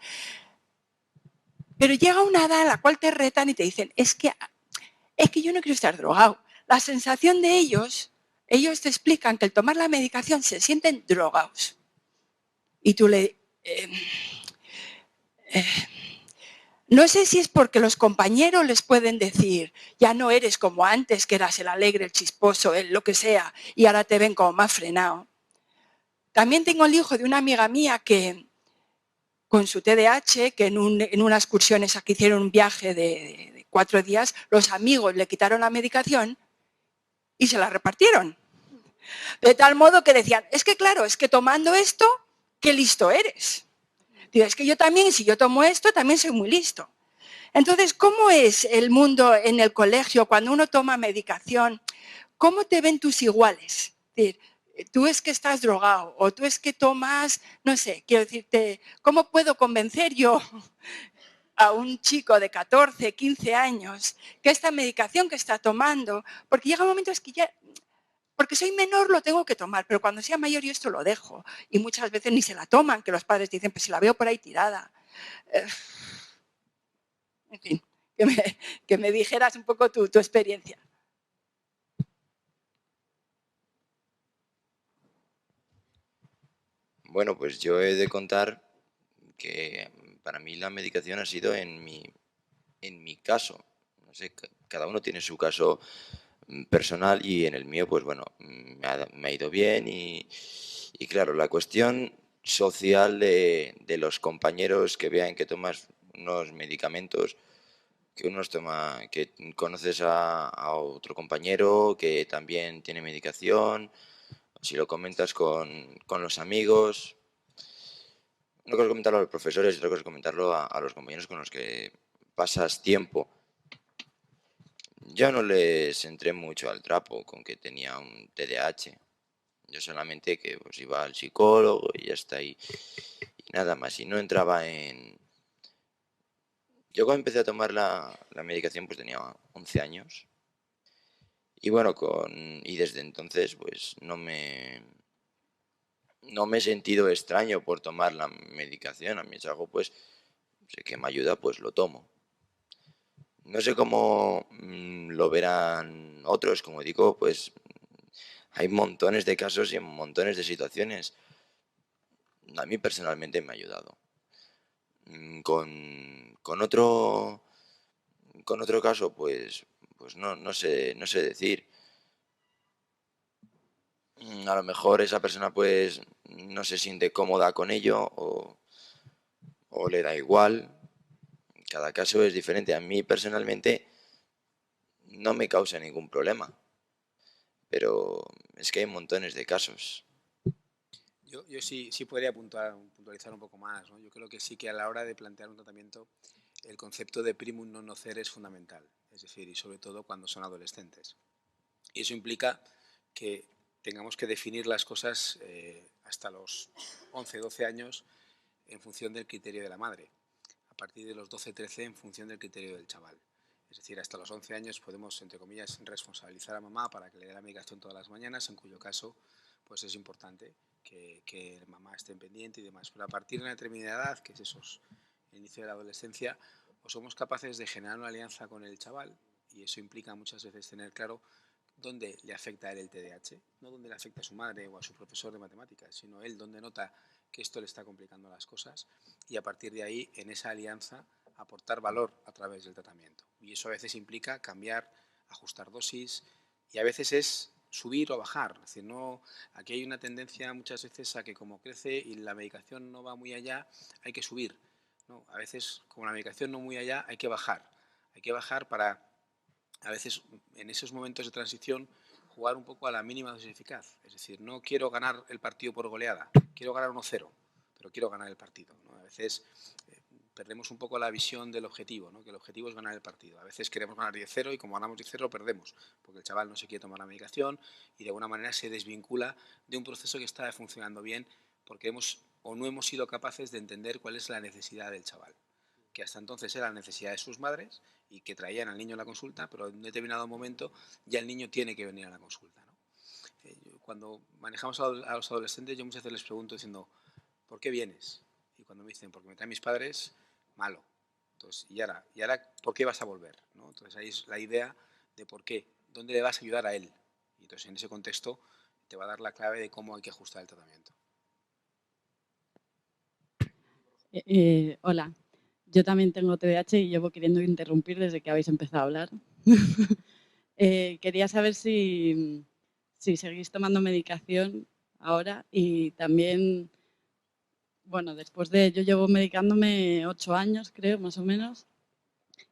Pero llega una edad en la cual te retan y te dicen, es que yo no quiero estar drogado. La sensación de ellos te explican que al tomar la medicación se sienten drogados. Y tú no sé si es porque los compañeros les pueden decir, ya no eres como antes, que eras el alegre, el chisposo, el lo que sea, y ahora te ven como más frenado. También tengo el hijo de una amiga mía que, con su TDAH, que en una excursión esa que hicieron un viaje de 4 días los amigos le quitaron la medicación y se la repartieron. De tal modo que decían, es que claro, es que tomando esto, qué listo eres. Digo, es que yo también, si yo tomo esto, también soy muy listo. Entonces, ¿cómo es el mundo en el colegio cuando uno toma medicación? ¿Cómo te ven tus iguales? Es decir, tú es que estás drogado o tú es que tomas, no sé, quiero decirte, ¿cómo puedo convencer yo a un chico de 14, 15 años que esta medicación que está tomando, porque llega un momento es que ya, porque soy menor lo tengo que tomar, pero cuando sea mayor yo esto lo dejo y muchas veces ni se la toman, que los padres dicen, pues si la veo por ahí tirada. En fin, que me dijeras un poco tu experiencia. Bueno, pues yo he de contar que para mí la medicación ha sido en mi caso. No sé, cada uno tiene su caso personal y en el mío, pues bueno, me ha ido bien y claro, la cuestión social de los compañeros que vean que tomas unos medicamentos, que uno toma, que conoces a otro compañero que también tiene medicación, si lo comentas con los amigos. Una cosa es comentarlo a los profesores y otra cosa es comentarlo a los compañeros con los que pasas tiempo. Yo no les entré mucho al trapo con que tenía un TDAH. Yo solamente que pues, iba al psicólogo y ya está ahí. Y nada más. Y no entraba en... Yo cuando empecé a tomar la medicación pues tenía 11 años. Y bueno, y desde entonces pues no me he sentido extraño por tomar la medicación. A mí es algo pues sé que me ayuda, pues lo tomo. No sé cómo lo verán otros, como digo, pues hay montones de casos y montones de situaciones. A mí personalmente me ha ayudado. Con otro caso, pues no sé decir. A lo mejor esa persona pues no se siente cómoda con ello o le da igual. Cada caso es diferente. A mí personalmente no me causa ningún problema. Pero es que hay montones de casos. Yo sí podría puntualizar un poco más, ¿no? Yo creo que sí que a la hora de plantear un tratamiento el concepto de primum non nocere es fundamental, es decir, y sobre todo cuando son adolescentes. Y eso implica que tengamos que definir las cosas hasta los 11, 12 años en función del criterio de la madre, a partir de los 12, 13 en función del criterio del chaval. Es decir, hasta los 11 años podemos, entre comillas, responsabilizar a mamá para que le dé la medicación todas las mañanas, en cuyo caso pues es importante que mamá esté pendiente y demás. Pero a partir de una determinada edad, que es el inicio de la adolescencia, o somos capaces de generar una alianza con el chaval, y eso implica muchas veces tener claro dónde le afecta a él el TDAH, no dónde le afecta a su madre o a su profesor de matemáticas, sino él dónde nota que esto le está complicando las cosas y a partir de ahí, en esa alianza, aportar valor a través del tratamiento. Y eso a veces implica cambiar, ajustar dosis y a veces es subir o bajar. Es decir, no, aquí hay una tendencia muchas veces a que como crece y la medicación no va muy allá, hay que subir. No, a veces, como la medicación no muy allá, hay que bajar. Hay que bajar para, a veces, en esos momentos de transición, jugar un poco a la mínima dosis eficaz. Es decir, no quiero ganar el partido por goleada, quiero ganar 1-0, pero quiero ganar el partido, ¿no? A veces perdemos un poco la visión del objetivo, ¿no? Que el objetivo es ganar el partido. A veces queremos ganar 10-0 y como ganamos 10-0 perdemos, porque el chaval no se quiere tomar la medicación y de alguna manera se desvincula de un proceso que está funcionando bien porque no hemos sido capaces de entender cuál es la necesidad del chaval, que hasta entonces era la necesidad de sus madres y que traían al niño a la consulta, pero en un determinado momento ya el niño tiene que venir a la consulta, ¿no? Cuando manejamos a los adolescentes yo muchas veces les pregunto diciendo, ¿por qué vienes? Y cuando me dicen, porque me traen mis padres, malo. Entonces, ¿y ahora por qué vas a volver? ¿No? Entonces ahí es la idea de por qué, dónde le vas a ayudar a él. Y entonces en ese contexto te va a dar la clave de cómo hay que ajustar el tratamiento. Hola, yo también tengo TDAH y llevo queriendo interrumpir desde que habéis empezado a hablar. Quería saber si seguís tomando medicación ahora y también, bueno, yo llevo medicándome 8 años, creo, más o menos,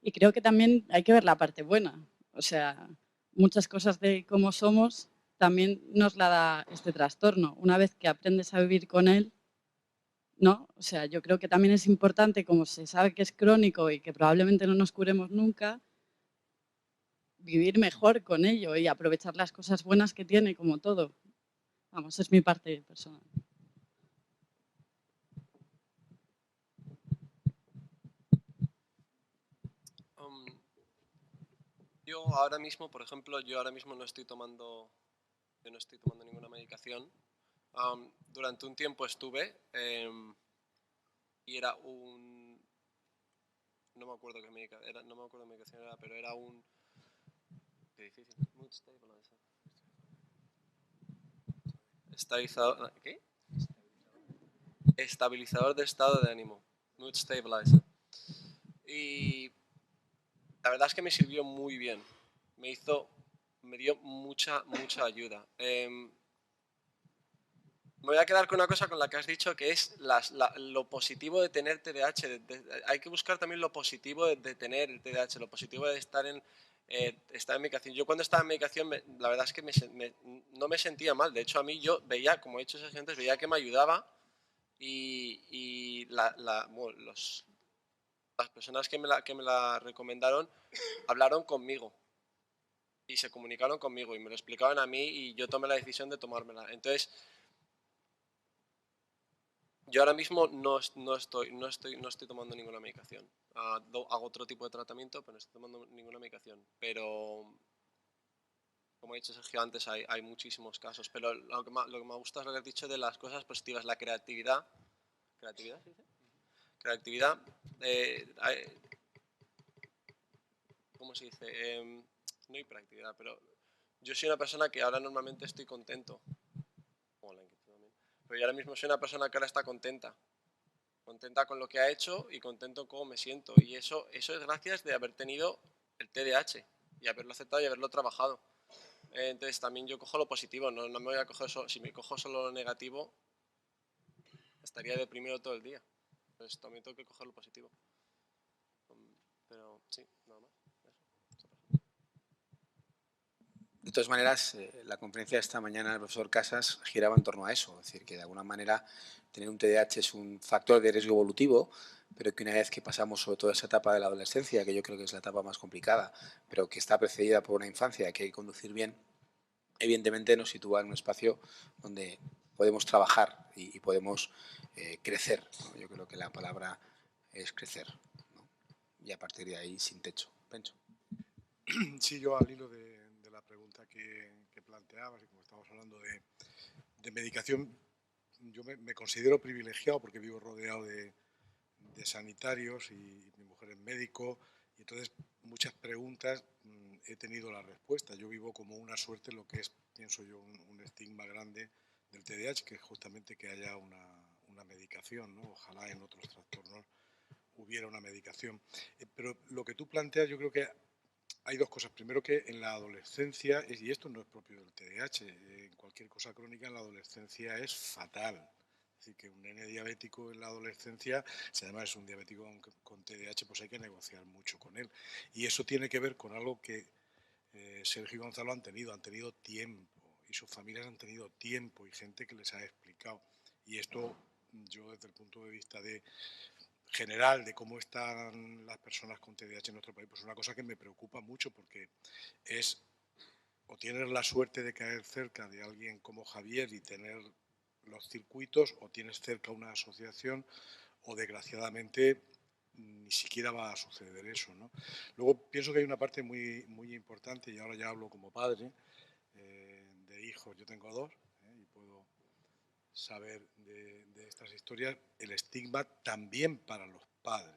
Y creo que también hay que ver la parte buena. O sea, muchas cosas de cómo somos también nos la da este trastorno. Una vez que aprendes a vivir con él, ¿no? O sea, yo creo que también es importante, como se sabe que es crónico y que probablemente no nos curemos nunca, vivir mejor con ello y aprovechar las cosas buenas que tiene, como todo. Vamos, es mi parte personal. Um, yo ahora mismo, por ejemplo, no estoy tomando ninguna medicación. Durante un tiempo estuve y era un... No me acuerdo qué medicación era, no me acuerdo qué medicación era, pero era un... Qué difícil. Mood stabilizer. Estabilizador... ¿Qué? Estabilizador de estado de ánimo. Mood stabilizer. Y la verdad es que me sirvió muy bien. Me dio mucha ayuda. Me voy a quedar con una cosa con la que has dicho, que es lo positivo de tener TDAH. Hay que buscar también lo positivo de tener el TDAH, lo positivo de estar en medicación. Yo cuando estaba en medicación, la verdad es que no me sentía mal. De hecho, a mí yo veía, como he dicho esas gentes, veía que me ayudaba y bueno, las personas que me la recomendaron hablaron conmigo y se comunicaron conmigo y me lo explicaban a mí y yo tomé la decisión de tomármela. Entonces, yo ahora mismo no estoy tomando ninguna medicación. Hago otro tipo de tratamiento, pero no estoy tomando ninguna medicación. Pero, como he dicho Sergio antes, hay muchísimos casos. Pero lo que me gusta es lo que has dicho de las cosas positivas, la creatividad. ¿Creatividad se dice? Creatividad. ¿Cómo se dice? No hiperactividad, pero yo soy una persona que ahora normalmente estoy contento. Como la inquietud también. Pero yo ahora mismo soy una persona que ahora está contenta. Contenta con lo que ha hecho y contento con cómo me siento. Y eso es gracias de haber tenido el TDAH y haberlo aceptado y haberlo trabajado. Entonces también yo cojo lo positivo, no me voy a coger si me cojo solo lo negativo, estaría deprimido todo el día. Entonces también tengo que coger lo positivo. Pero sí, nada más. De todas maneras, la conferencia de esta mañana del profesor Casas giraba en torno a eso, es decir, que de alguna manera tener un TDAH es un factor de riesgo evolutivo, pero que una vez que pasamos sobre todo esa etapa de la adolescencia, que yo creo que es la etapa más complicada, pero que está precedida por una infancia que hay que conducir bien, evidentemente nos sitúa en un espacio donde podemos trabajar y podemos crecer, ¿no? Yo creo que la palabra es crecer, ¿no? Y a partir de ahí sin techo. Pencho. Sí, yo al hilo de la pregunta que planteabas y como estamos hablando de medicación, yo me considero privilegiado porque vivo rodeado de sanitarios y mi mujer es médico y entonces muchas preguntas he tenido la respuesta. Yo vivo como una suerte lo que es, pienso yo, un estigma grande del TDAH, que es justamente que haya una medicación, ¿no? Ojalá en otros trastornos hubiera una medicación. Pero lo que tú planteas, yo creo que hay dos cosas. Primero, que en la adolescencia, y esto no es propio del TDAH, en cualquier cosa crónica en la adolescencia es fatal. Es decir, que un nene diabético en la adolescencia, si además es un diabético con TDAH, pues hay que negociar mucho con él. Y eso tiene que ver con algo que Sergio y Gonzalo han tenido tiempo, y sus familias han tenido tiempo, y gente que les ha explicado. Y esto, yo desde el punto de vista general de cómo están las personas con TDAH en nuestro país, pues es una cosa que me preocupa mucho porque es o tienes la suerte de caer cerca de alguien como Javier y tener los circuitos, o tienes cerca una asociación, o desgraciadamente ni siquiera va a suceder eso, ¿no? Luego pienso que hay una parte muy importante, y ahora ya hablo como padre de hijos, yo tengo dos y puedo saber de estas historias, el estigma también para los padres.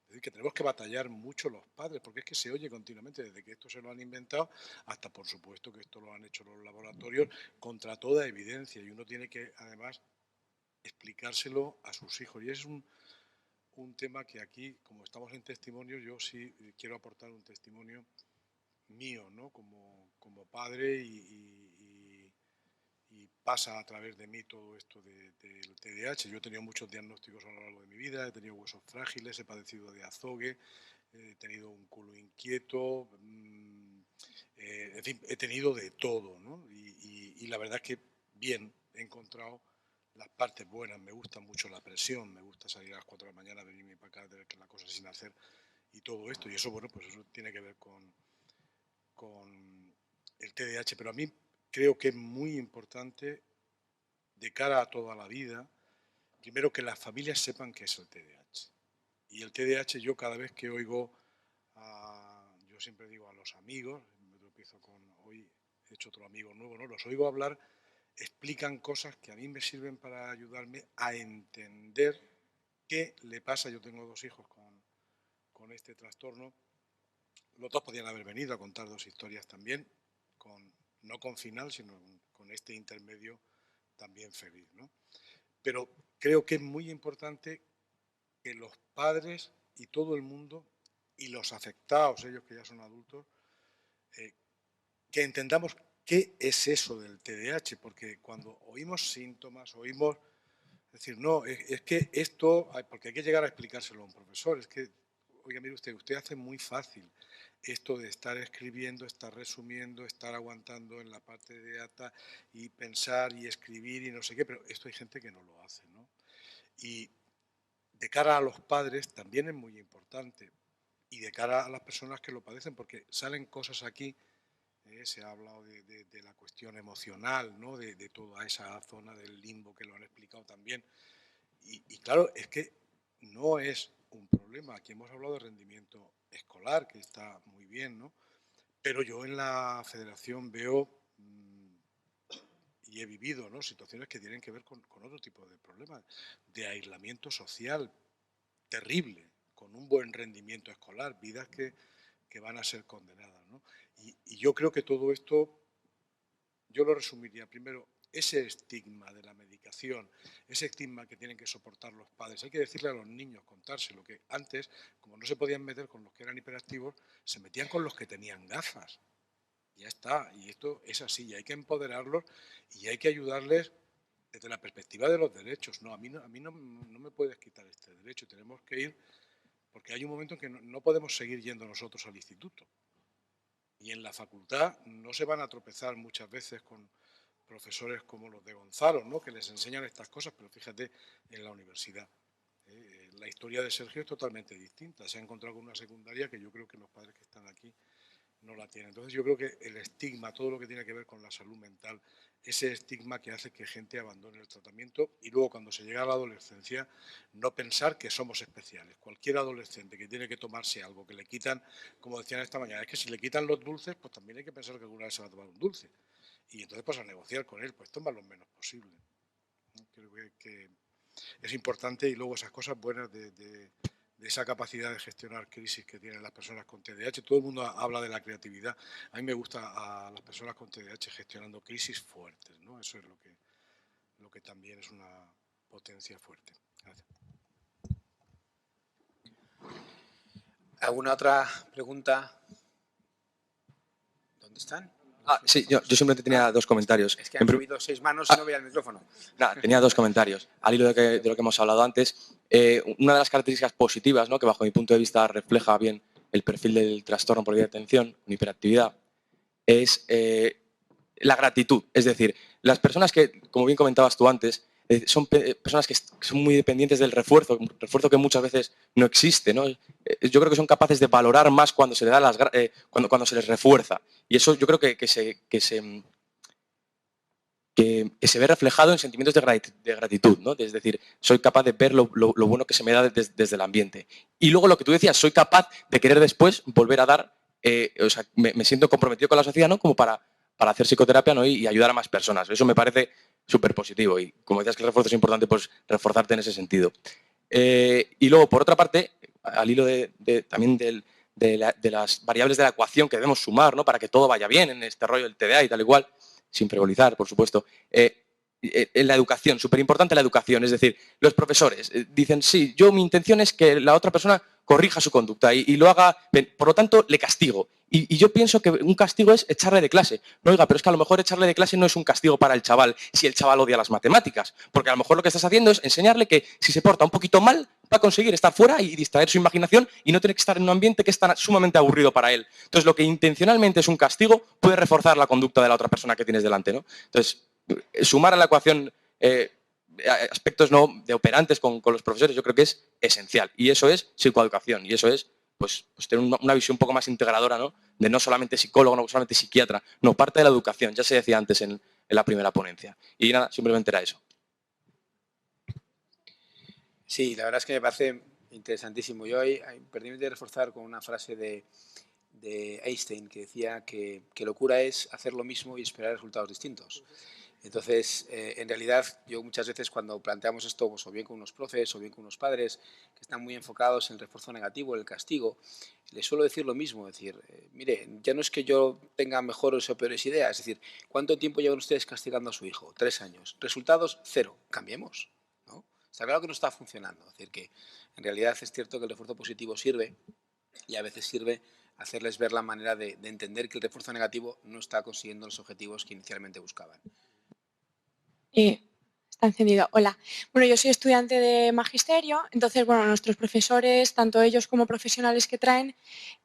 Es decir, que tenemos que batallar mucho los padres, porque es que se oye continuamente, desde que esto se lo han inventado hasta, por supuesto, que esto lo han hecho los laboratorios, contra toda evidencia. Y uno tiene que, además, explicárselo a sus hijos. Y es un tema que aquí, como estamos en testimonio, yo sí quiero aportar un testimonio mío, ¿no? Como padre y pasa a través de mí todo esto del TDAH. Yo he tenido muchos diagnósticos a lo largo de mi vida, he tenido huesos frágiles, he padecido de azogue, he tenido un culo inquieto, en fin, he tenido de todo, ¿no? Y la verdad es que bien, he encontrado las partes buenas, me gusta mucho la presión, me gusta salir a las 4 de la mañana, venirme para acá, tener la cosa sin hacer y todo esto, y eso, bueno, pues eso tiene que ver con el TDAH, pero a mí creo que es muy importante de cara a toda la vida, primero que las familias sepan qué es el TDAH. Y el TDAH yo cada vez que oigo, yo siempre digo a los amigos, me tropiezo con, hoy he hecho otro amigo nuevo, ¿no? Los oigo hablar, explican cosas que a mí me sirven para ayudarme a entender qué le pasa. Yo tengo 2 hijos con este trastorno. Los 2 podían haber venido a contar 2 historias también, no con final, sino con este intermedio también feliz, ¿no? Pero creo que es muy importante que los padres y todo el mundo, y los afectados, ellos que ya son adultos, que entendamos qué es eso del TDAH, porque cuando oímos síntomas, oímos decir, no, es que esto, porque hay que llegar a explicárselo a un profesor, es que, oiga, mire usted hace muy fácil esto de estar escribiendo, estar resumiendo, estar aguantando en la parte de data y pensar y escribir y no sé qué, pero esto hay gente que no lo hace, ¿no? Y de cara a los padres también es muy importante y de cara a las personas que lo padecen, porque salen cosas aquí, se ha hablado de la cuestión emocional, ¿no? De toda esa zona del limbo que lo han explicado también. Y claro, es que no es un problema. Aquí hemos hablado de rendimiento escolar, que está muy bien, ¿no? Pero yo en la federación veo y he vivido, ¿no?, situaciones que tienen que ver con otro tipo de problemas, de aislamiento social terrible, con un buen rendimiento escolar, vidas que van a ser condenadas, ¿no? Y yo creo que todo esto, yo lo resumiría primero, ese estigma de la medicación, ese estigma que tienen que soportar los padres. Hay que decirle a los niños, contárselo, que antes, como no se podían meter con los que eran hiperactivos, se metían con los que tenían gafas. Ya está, y esto es así, y hay que empoderarlos y hay que ayudarles desde la perspectiva de los derechos. No, a mí no me puedes quitar este derecho, tenemos que ir, porque hay un momento en que no podemos seguir yendo nosotros al instituto. Y en la facultad no se van a tropezar muchas veces con profesores como los de Gonzalo, ¿no?, que les enseñan estas cosas, pero fíjate, en la universidad. La historia de Sergio es totalmente distinta. Se ha encontrado con una secundaria que yo creo que los padres que están aquí no la tienen. Entonces yo creo que el estigma, todo lo que tiene que ver con la salud mental, ese estigma que hace que gente abandone el tratamiento y luego cuando se llega a la adolescencia no pensar que somos especiales. Cualquier adolescente que tiene que tomarse algo que le quitan, como decían esta mañana, es que si le quitan los dulces, pues también hay que pensar que alguna vez se va a tomar un dulce. Y entonces pues a negociar con él, pues toma lo menos posible. Creo que es importante, y luego esas cosas buenas de esa capacidad de gestionar crisis que tienen las personas con TDAH. Todo el mundo habla de la creatividad. A mí me gusta a las personas con TDAH gestionando crisis fuertes, ¿no? Eso es lo que también es una potencia fuerte. Gracias. ¿Alguna otra pregunta? ¿Dónde están? Sí, yo simplemente tenía 2 comentarios. Es que han subido 6 manos y no veía el micrófono. Nada, tenía 2 comentarios. Al hilo de lo que hemos hablado antes, una de las características positivas, ¿no?, que bajo mi punto de vista refleja bien el perfil del trastorno por déficit de atención con hiperactividad, es la gratitud. Es decir, las personas que, como bien comentabas tú antes, son personas que son muy dependientes del refuerzo que muchas veces no existe, ¿no? Yo creo que son capaces de valorar más cuando se les da cuando se les refuerza. Y eso yo creo que se ve reflejado en sentimientos de gratitud, ¿no? Es decir, soy capaz de ver lo bueno que se me da desde el ambiente. Y luego lo que tú decías, soy capaz de querer después volver a dar, o sea, me siento comprometido con la sociedad, ¿no?, como para hacer psicoterapia, ¿no?, y ayudar a más personas. Eso me parece súper positivo y como decías que el refuerzo es importante, pues reforzarte en ese sentido. Y luego, por otra parte, al hilo también de las variables de la ecuación que debemos sumar, ¿no?, para que todo vaya bien en este rollo del TDA y tal y cual, sin frivolizar, por supuesto, en la educación, súper importante la educación, es decir, los profesores dicen, sí, mi intención es que la otra persona corrija su conducta y lo haga, por lo tanto, le castigo. Y yo pienso que un castigo es echarle de clase. No, oiga, pero es que a lo mejor echarle de clase no es un castigo para el chaval si el chaval odia las matemáticas, porque a lo mejor lo que estás haciendo es enseñarle que si se porta un poquito mal, va a conseguir estar fuera y distraer su imaginación y no tener que estar en un ambiente que es tan sumamente aburrido para él. Entonces, lo que intencionalmente es un castigo puede reforzar la conducta de la otra persona que tienes delante, ¿no? Entonces, sumar a la ecuación aspectos no de operantes con los profesores, yo creo que es esencial. Y eso es psicoeducación. Y eso es pues tener una visión un poco más integradora, ¿no? De no solamente psicólogo, no solamente psiquiatra, no, parte de la educación. Ya se decía antes en la primera ponencia. Y nada, simplemente era eso. Sí, la verdad es que me parece interesantísimo. Yo ahí perdí de reforzar con una frase de Einstein que decía que locura es hacer lo mismo y esperar resultados distintos. Entonces, en realidad, yo muchas veces cuando planteamos esto, pues, o bien con unos profes o bien con unos padres que están muy enfocados en el refuerzo negativo, en el castigo, les suelo decir lo mismo, es decir, mire, ya no es que yo tenga mejores o peores ideas, es decir, ¿cuánto tiempo llevan ustedes castigando a su hijo? 3 años. Resultados, 0. Cambiemos, ¿no? Está claro que no está funcionando, es decir, que en realidad es cierto que el refuerzo positivo sirve y a veces sirve hacerles ver la manera de entender que el refuerzo negativo no está consiguiendo los objetivos que inicialmente buscaban. Está encendido. Hola. Bueno, yo soy estudiante de magisterio, entonces, bueno, nuestros profesores, tanto ellos como profesionales que traen,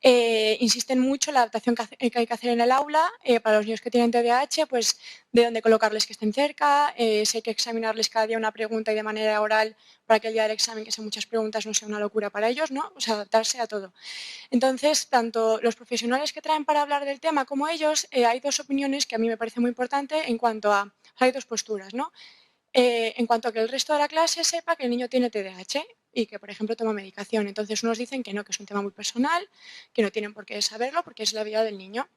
insisten mucho en la adaptación que hay que hacer en el aula para los niños que tienen TDAH, pues de dónde colocarles que estén cerca, si hay que examinarles cada día una pregunta y de manera oral para que el día del examen, que sean muchas preguntas, no sea una locura para ellos, ¿no? O sea, adaptarse a todo. Entonces, tanto los profesionales que traen para hablar del tema como ellos, hay dos opiniones que a mí me parece muy importante en cuanto a, hay dos posturas, ¿no? En cuanto a que el resto de la clase sepa que el niño tiene TDAH y que, por ejemplo, toma medicación. Entonces, unos dicen que no, que es un tema muy personal, que no tienen por qué saberlo porque es la vida del niño.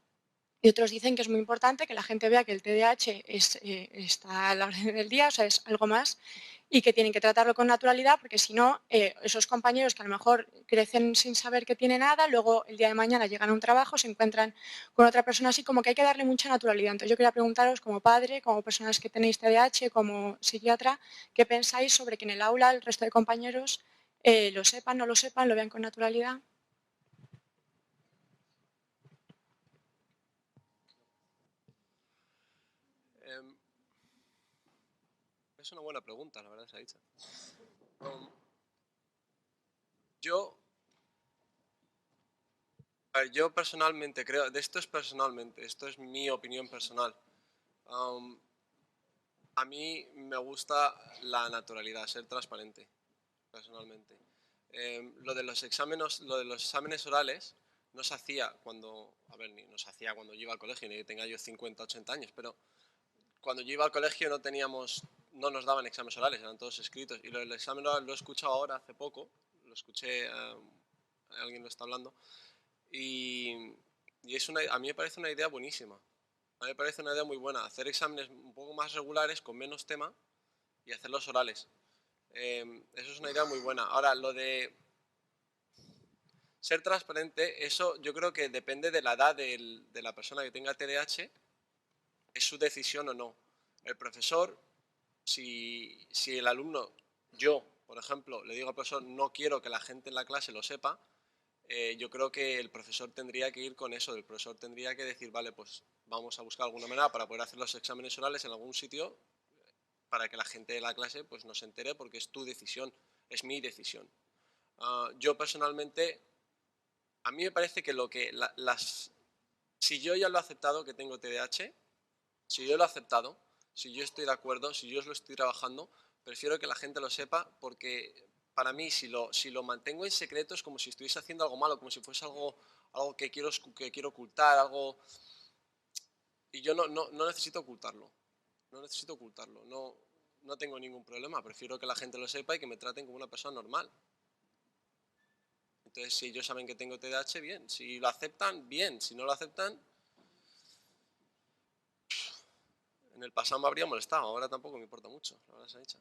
Y otros dicen que es muy importante que la gente vea que el TDAH está a la orden del día, o sea, es algo más, y que tienen que tratarlo con naturalidad, porque si no, esos compañeros que a lo mejor crecen sin saber que tiene nada, luego el día de mañana llegan a un trabajo, se encuentran con otra persona así, como que hay que darle mucha naturalidad. Entonces yo quería preguntaros, como padre, como personas que tenéis TDAH, como psiquiatra, ¿qué pensáis sobre que en el aula el resto de compañeros lo sepan, no lo sepan, lo vean con naturalidad? Es una buena pregunta, la verdad, Saicha. Yo personalmente creo, esto es mi opinión personal. A mí me gusta la naturalidad, ser transparente, personalmente. Lo de los exámenes orales no se hacía cuando, no se hacía cuando yo iba al colegio, ni que tenga yo 50, 80 años, pero cuando yo iba al colegio no nos daban exámenes orales, eran todos escritos. Y lo del examen oral lo he escuchado ahora, hace poco, lo escuché, alguien lo está hablando, y a mí me parece una idea buenísima. A mí me parece una idea muy buena, hacer exámenes un poco más regulares, con menos tema, y hacerlos orales. Eso es una idea muy buena. Ahora, lo de ser transparente, eso yo creo que depende de la edad de la persona que tenga TDAH, es su decisión o no. El profesor, si el alumno, yo, por ejemplo, le digo al profesor, no quiero que la gente en la clase lo sepa, yo creo que el profesor tendría que ir con eso. El profesor tendría que decir, vale, pues vamos a buscar alguna manera para poder hacer los exámenes orales en algún sitio para que la gente de la clase pues no se entere, porque es tu decisión, es mi decisión. Yo personalmente, a mí me parece que si yo ya lo he aceptado que tengo TDAH, si yo lo he aceptado, si yo estoy de acuerdo, si yo lo estoy trabajando, prefiero que la gente lo sepa, porque para mí si lo mantengo en secreto es como si estuviese haciendo algo malo, como si fuese algo que quiero ocultar, algo... Y yo no necesito ocultarlo, no tengo ningún problema, prefiero que la gente lo sepa y que me traten como una persona normal. Entonces, si ellos saben que tengo TDAH, bien, si lo aceptan, bien, si no lo aceptan... En el pasado me habría molestado, ahora tampoco me importa mucho, la verdad se ha dicho.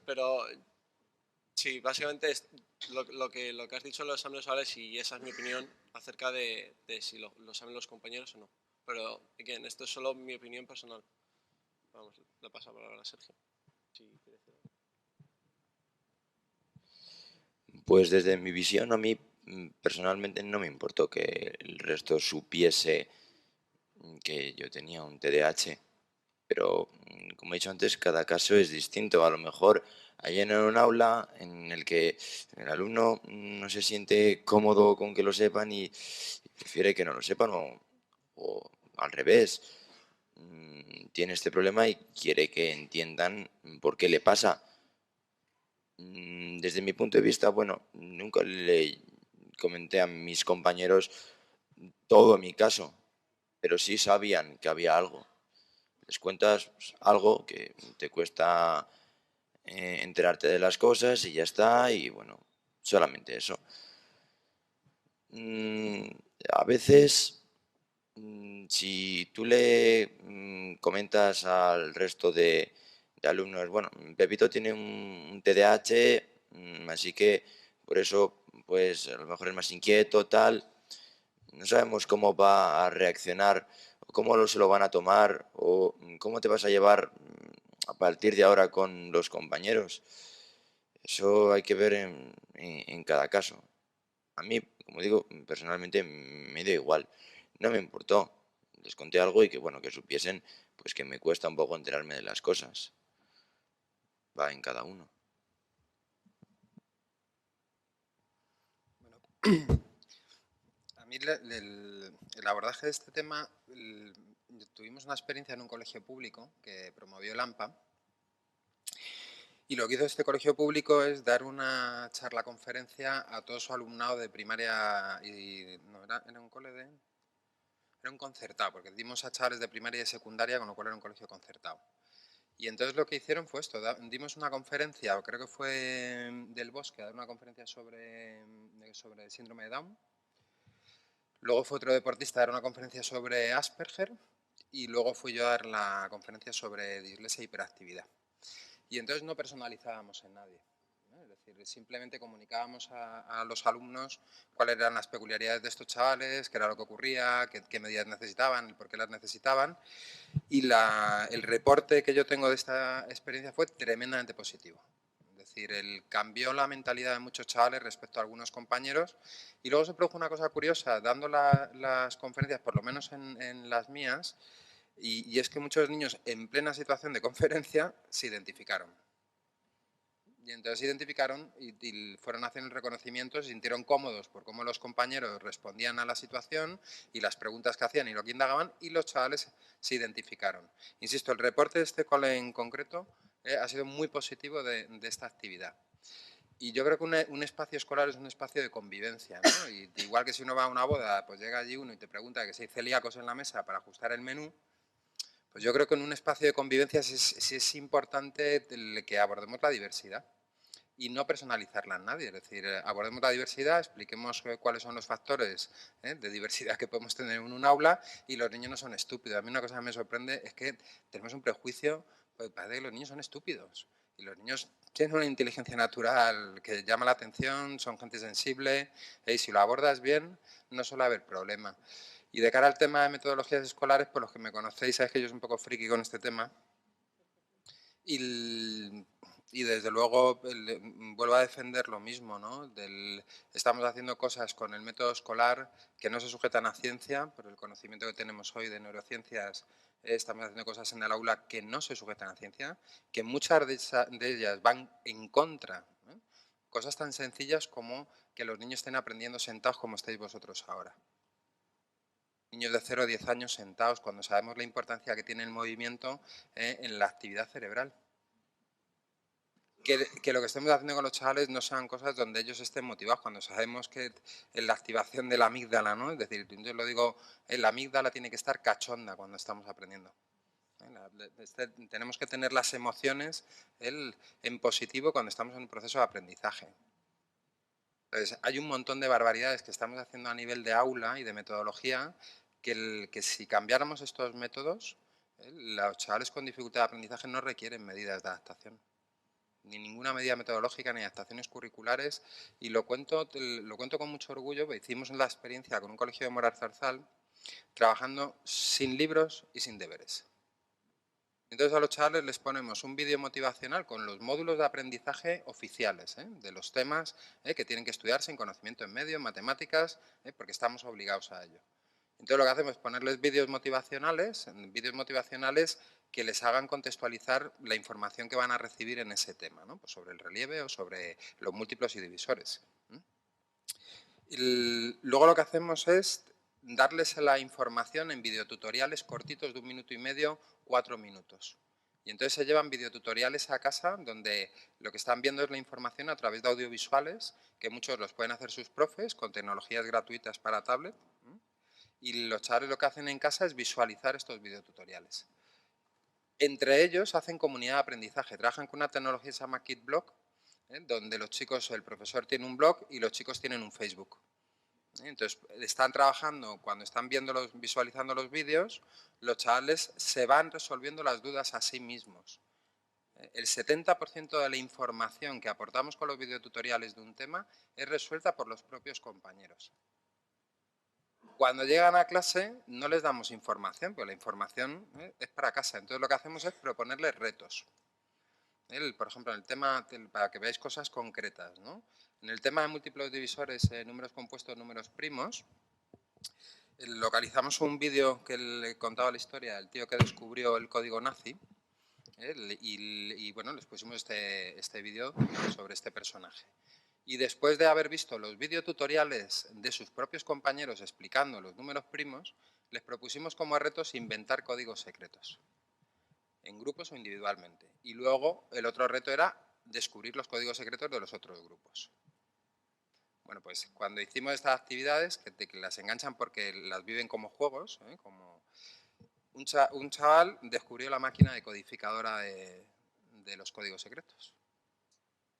Pero sí, básicamente es lo que has dicho en los exámenes orales, y esa es mi opinión acerca de si lo saben los compañeros o no. Pero, again, esto es solo mi opinión personal. Vamos, le paso la palabra a Sergio. Sí, pues desde mi visión, a mí personalmente no me importó que el resto supiese que yo tenía un TDAH. Pero, como he dicho antes, cada caso es distinto. A lo mejor Hay en un aula en el que el alumno no se siente cómodo con que lo sepan y prefiere que no lo sepan o al revés. Tiene este problema y quiere que entiendan por qué le pasa. Desde mi punto de vista, bueno, nunca le comenté a mis compañeros todo mi caso, pero sí sabían que había algo. Les cuentas pues, algo que te cuesta enterarte de las cosas y ya está, y bueno, solamente eso. A veces, si tú le comentas al resto de alumnos, bueno, Pepito tiene un TDAH, así que por eso, pues a lo mejor es más inquieto, tal. No sabemos cómo va a reaccionar, o cómo se lo van a tomar, o cómo te vas a llevar a partir de ahora con los compañeros. Eso hay que ver en cada caso. A mí, como digo, personalmente me dio igual. No me importó. Les conté algo y que, bueno, que supiesen pues que me cuesta un poco enterarme de las cosas. Va en cada uno. A mí el abordaje de este tema, tuvimos una experiencia en un colegio público que promovió el AMPA, y lo que hizo este colegio público es dar una charla conferencia a todo su alumnado de primaria y no era un cole de... Era un concertado, porque dimos a chavales de primaria y secundaria, con lo cual era un colegio concertado. Y entonces lo que hicieron fue esto, dimos una conferencia, creo que fue del Bosque, a dar una conferencia sobre síndrome de Down. Luego fue otro deportista a dar una conferencia sobre Asperger y luego fui yo a dar la conferencia sobre dislexia e hiperactividad. Y entonces no personalizábamos en nadie, ¿no? Es decir, simplemente comunicábamos a los alumnos cuáles eran las peculiaridades de estos chavales, qué era lo que ocurría, qué medidas necesitaban, por qué las necesitaban. Y el reporte que yo tengo de esta experiencia fue tremendamente positivo. Es decir, cambió la mentalidad de muchos chavales respecto a algunos compañeros. Y luego se produjo una cosa curiosa, dando las conferencias, por lo menos en las mías, y es que muchos niños en plena situación de conferencia se identificaron. Y entonces se identificaron y fueron haciendo el reconocimiento, se sintieron cómodos por cómo los compañeros respondían a la situación y las preguntas que hacían y lo que indagaban, y los chavales se identificaron. Insisto, el reporte de este cole en concreto ha sido muy positivo de esta actividad. Y yo creo que un espacio escolar es un espacio de convivencia, ¿no? Y igual que si uno va a una boda, pues llega allí uno y te pregunta que si hay celíacos en la mesa para ajustar el menú, pues yo creo que en un espacio de convivencia sí es importante que abordemos la diversidad y no personalizarla en nadie. Es decir, abordemos la diversidad, expliquemos cuáles son los factores de diversidad que podemos tener en un aula, y los niños no son estúpidos. A mí una cosa que me sorprende es que tenemos un prejuicio, pues parece que los niños son estúpidos. Y los niños tienen una inteligencia natural que llama la atención, son gente sensible, y si lo abordas bien, no suele haber problema. Y de cara al tema de metodologías escolares, por los que me conocéis, sabéis que yo soy un poco friki con este tema. Y desde luego vuelvo a defender lo mismo, ¿no? Estamos haciendo cosas con el método escolar que no se sujetan a ciencia, por el conocimiento que tenemos hoy de neurociencias. Estamos haciendo cosas en el aula que no se sujetan a ciencia, que muchas de ellas van en contra, ¿eh? Cosas tan sencillas como que los niños estén aprendiendo sentados como estáis vosotros ahora. Niños de 0 a 10 años sentados, cuando sabemos la importancia que tiene el movimiento en la actividad cerebral. Que lo que estemos haciendo con los chavales no sean cosas donde ellos estén motivados, cuando sabemos que en la activación de la amígdala, ¿no? Es decir, yo lo digo, la amígdala tiene que estar cachonda cuando estamos aprendiendo. Tenemos que tener las emociones en positivo cuando estamos en un proceso de aprendizaje. Entonces, hay un montón de barbaridades que estamos haciendo a nivel de aula y de metodología que si cambiáramos estos métodos, los chavales con dificultad de aprendizaje no requieren medidas de adaptación, ni ninguna medida metodológica, ni adaptaciones curriculares, y lo cuento con mucho orgullo, porque hicimos la experiencia con un colegio de Moralzarzal, trabajando sin libros y sin deberes. Entonces a los chavales les ponemos un vídeo motivacional con los módulos de aprendizaje oficiales, de los temas que tienen que estudiarse en conocimiento en medio, en matemáticas, porque estamos obligados a ello. Entonces lo que hacemos es ponerles vídeos motivacionales que les hagan contextualizar la información que van a recibir en ese tema, ¿no? Pues sobre el relieve o sobre los múltiplos y divisores. Luego lo que hacemos es darles la información en videotutoriales cortitos de 1 minuto y medio, 4 minutos. Y entonces se llevan videotutoriales a casa donde lo que están viendo es la información a través de audiovisuales, que muchos los pueden hacer sus profes con tecnologías gratuitas para tablet. Y los chavales lo que hacen en casa es visualizar estos videotutoriales. Entre ellos hacen comunidad de aprendizaje, trabajan con una tecnología que se llama KidBlock, donde los chicos, el profesor tiene un blog y los chicos tienen un Facebook. Entonces, están trabajando, cuando están visualizando los vídeos, los chavales se van resolviendo las dudas a sí mismos. El 70% de la información que aportamos con los videotutoriales de un tema es resuelta por los propios compañeros. Cuando llegan a clase no les damos información, porque la información es para casa. Entonces lo que hacemos es proponerles retos. Por ejemplo, en el tema, para que veáis cosas concretas, ¿no? En el tema de múltiplos divisores, números compuestos, números primos, localizamos un vídeo que le contaba la historia del tío que descubrió el código nazi, y bueno, les pusimos este vídeo sobre este personaje. Y después de haber visto los videotutoriales de sus propios compañeros explicando los números primos, les propusimos como retos inventar códigos secretos, en grupos o individualmente. Y luego el otro reto era descubrir los códigos secretos de los otros grupos. Bueno, pues cuando hicimos estas actividades, que las enganchan porque las viven como juegos, como un chaval descubrió la máquina decodificadora de los códigos secretos.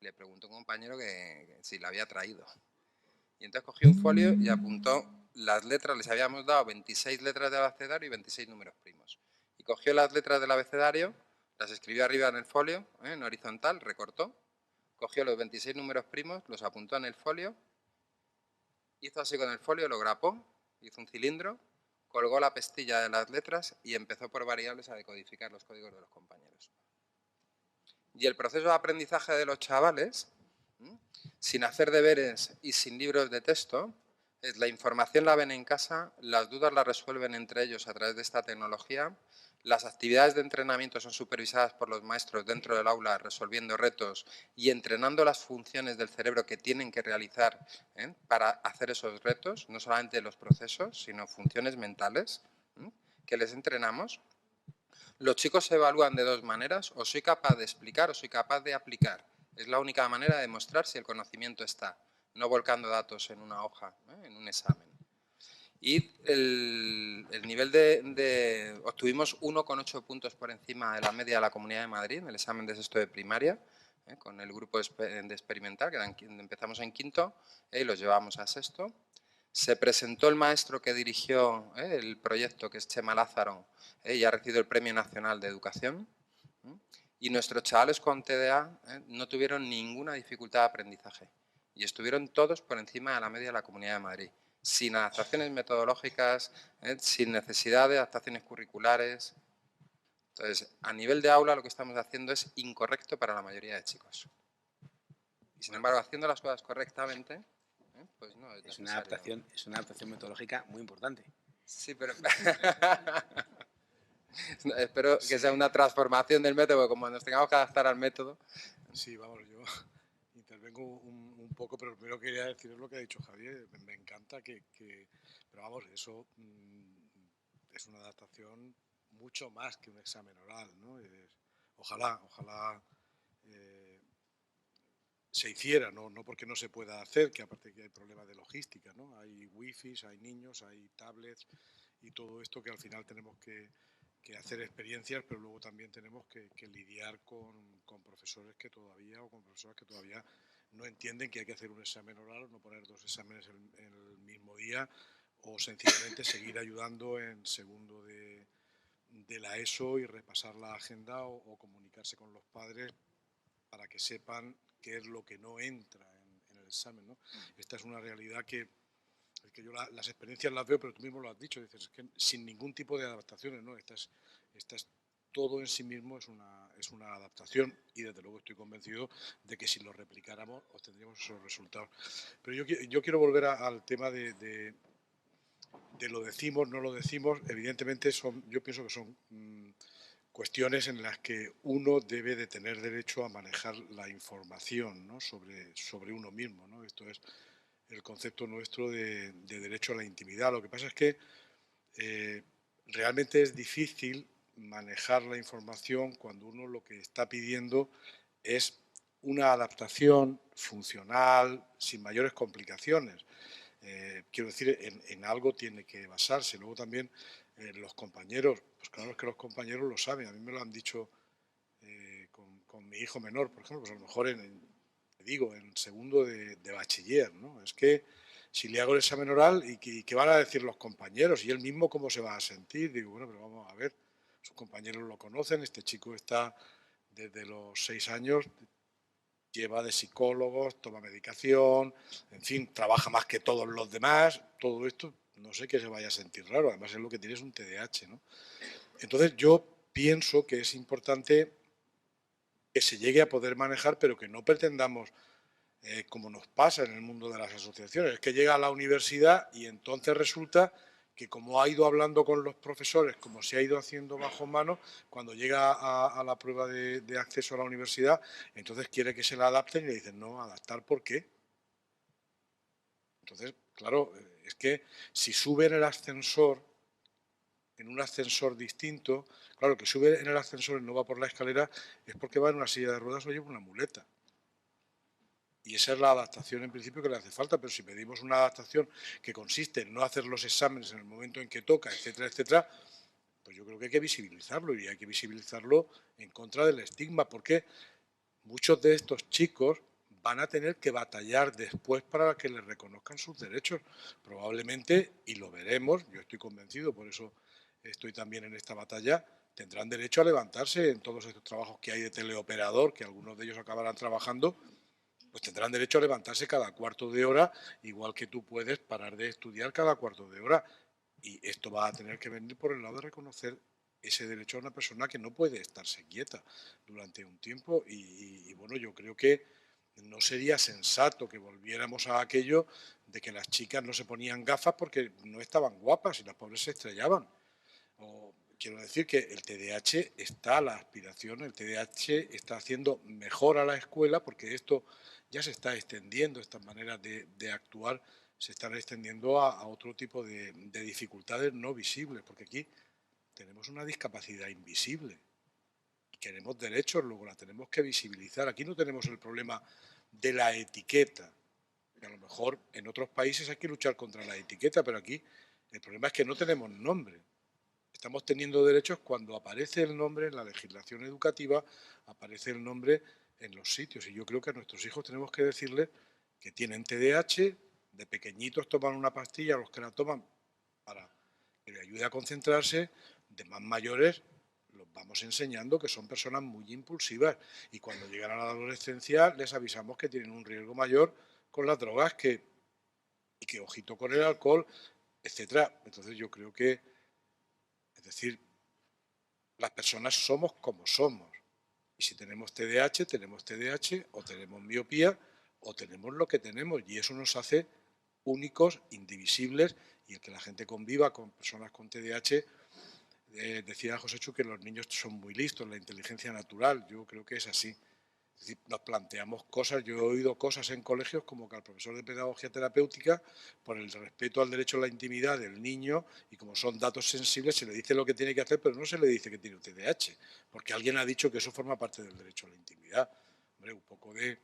Le preguntó a un compañero que si la había traído. Y entonces cogió un folio y apuntó las letras, les habíamos dado 26 letras del abecedario y 26 números primos. Y cogió las letras del abecedario, las escribió arriba en el folio, en horizontal, recortó, cogió los 26 números primos, los apuntó en el folio, hizo así con el folio, lo grapó, hizo un cilindro, colgó la pestilla de las letras y empezó por variables a decodificar los códigos de los compañeros. Y el proceso de aprendizaje de los chavales, sin hacer deberes y sin libros de texto, es la información la ven en casa, las dudas las resuelven entre ellos a través de esta tecnología, las actividades de entrenamiento son supervisadas por los maestros dentro del aula resolviendo retos y entrenando las funciones del cerebro que tienen que realizar para hacer esos retos, no solamente los procesos, sino funciones mentales que les entrenamos. Los chicos se evalúan de dos maneras, o soy capaz de explicar o soy capaz de aplicar. Es la única manera de demostrar si el conocimiento está, no volcando datos en una hoja, en un examen. Y el nivel obtuvimos 1,8 puntos por encima de la media de la Comunidad de Madrid en el examen de sexto de primaria, con el grupo de experimental, que empezamos en quinto y los llevamos a sexto. Se presentó el maestro que dirigió el proyecto, que es Chema Lázaro, y ha recibido el Premio Nacional de Educación. Y nuestros chavales con TDA no tuvieron ninguna dificultad de aprendizaje y estuvieron todos por encima de la media de la Comunidad de Madrid, sin adaptaciones metodológicas, sin necesidad de adaptaciones curriculares. Entonces, a nivel de aula lo que estamos haciendo es incorrecto para la mayoría de chicos. Y sin embargo, haciendo las cosas correctamente, pues no es una adaptación metodológica muy importante. Sí, pero espero que sea una transformación del método, porque como nos tengamos que adaptar al método. Sí, vamos, yo intervengo un poco, pero primero quería deciros lo que ha dicho Javier. Me encanta pero vamos, eso es una adaptación mucho más que un examen oral, ¿no? Ojalá se hiciera, no porque no se pueda hacer, que aparte que hay problemas de logística, ¿no? Hay wifis, hay niños, hay tablets y todo esto que al final tenemos que hacer experiencias, pero luego también tenemos que lidiar con profesores que todavía o con profesoras que todavía no entienden que hay que hacer un examen oral o no poner dos exámenes en el mismo día o sencillamente seguir ayudando en segundo de la ESO y repasar la agenda o comunicarse con los padres para que sepan qué es lo que no entra en el examen, ¿no? Esta es una realidad que yo las experiencias las veo, pero tú mismo lo has dicho, dices, es que sin ningún tipo de adaptaciones, ¿no? Esta es todo en sí mismo es una adaptación y desde luego estoy convencido de que si lo replicáramos obtendríamos esos resultados. Pero yo quiero volver al tema de lo decimos, no lo decimos. Evidentemente yo pienso que son cuestiones en las que uno debe de tener derecho a manejar la información, ¿no? sobre uno mismo, ¿no? Esto es el concepto nuestro de derecho a la intimidad. Lo que pasa es que realmente es difícil manejar la información cuando uno lo que está pidiendo es una adaptación funcional, sin mayores complicaciones. Quiero decir, en algo tiene que basarse. Luego también los compañeros, pues claro es que los compañeros lo saben, a mí me lo han dicho con mi hijo menor, por ejemplo, pues a lo mejor en segundo de bachiller, ¿no? Es que si le hago el examen oral y qué van a decir los compañeros y él mismo cómo se va a sentir, digo, bueno, pero vamos a ver, sus compañeros lo conocen, este chico está desde los 6 años, lleva de psicólogos, toma medicación, en fin, trabaja más que todos los demás, todo esto, no sé que se vaya a sentir raro, además es lo que tiene es un TDAH, ¿no? Entonces yo pienso que es importante que se llegue a poder manejar, pero que no pretendamos, como nos pasa en el mundo de las asociaciones, es que llega a la universidad y entonces resulta que como ha ido hablando con los profesores, como se ha ido haciendo bajo mano, cuando llega a la prueba de acceso a la universidad, entonces quiere que se la adapten y le dicen, no, adaptar, ¿por qué? Entonces, claro, es que si sube en el ascensor, en un ascensor distinto, claro, que sube en el ascensor y no va por la escalera es porque va en una silla de ruedas o lleva una muleta. Y esa es la adaptación en principio que le hace falta, pero si pedimos una adaptación que consiste en no hacer los exámenes en el momento en que toca, etcétera, etcétera, pues yo creo que hay que visibilizarlo y hay que visibilizarlo en contra del estigma, porque muchos de estos chicos van a tener que batallar después para que les reconozcan sus derechos, probablemente, y lo veremos, yo estoy convencido, por eso estoy también en esta batalla, tendrán derecho a levantarse en todos estos trabajos que hay de teleoperador, que algunos de ellos acabarán trabajando, pues tendrán derecho a levantarse cada cuarto de hora, igual que tú puedes parar de estudiar cada cuarto de hora. Y esto va a tener que venir por el lado de reconocer ese derecho a una persona que no puede estarse quieta durante un tiempo. Y bueno, yo creo que no sería sensato que volviéramos a aquello de que las chicas no se ponían gafas porque no estaban guapas y las pobres se estrellaban. Quiero decir que el TDAH está a la aspiración, el TDAH está haciendo mejor a la escuela porque esto ya se está extendiendo, estas maneras de actuar se están extendiendo a otro tipo de dificultades no visibles, porque aquí tenemos una discapacidad invisible y queremos derechos, luego la tenemos que visibilizar. Aquí no tenemos el problema de la etiqueta, que a lo mejor en otros países hay que luchar contra la etiqueta, pero aquí el problema es que no tenemos nombre. Estamos teniendo derechos cuando aparece el nombre en la legislación educativa, aparece el nombre en los sitios. Y yo creo que a nuestros hijos tenemos que decirles que tienen TDAH, de pequeñitos toman una pastilla, los que la toman para que les ayude a concentrarse, de más mayores los vamos enseñando que son personas muy impulsivas y cuando llegan a la adolescencia les avisamos que tienen un riesgo mayor con las drogas y que ojito con el alcohol, etcétera. Entonces yo creo que, es decir, las personas somos como somos. Y si tenemos TDAH o tenemos miopía o tenemos lo que tenemos. Y eso nos hace únicos, indivisibles. Y el que la gente conviva con personas con TDAH, decía José Chu que los niños son muy listos, la inteligencia natural. Yo creo que es así. Es decir, nos planteamos cosas, yo he oído cosas en colegios como que al profesor de pedagogía terapéutica, por el respeto al derecho a la intimidad del niño, y como son datos sensibles, se le dice lo que tiene que hacer, pero no se le dice que tiene un TDAH, porque alguien ha dicho que eso forma parte del derecho a la intimidad. Hombre, un poco de...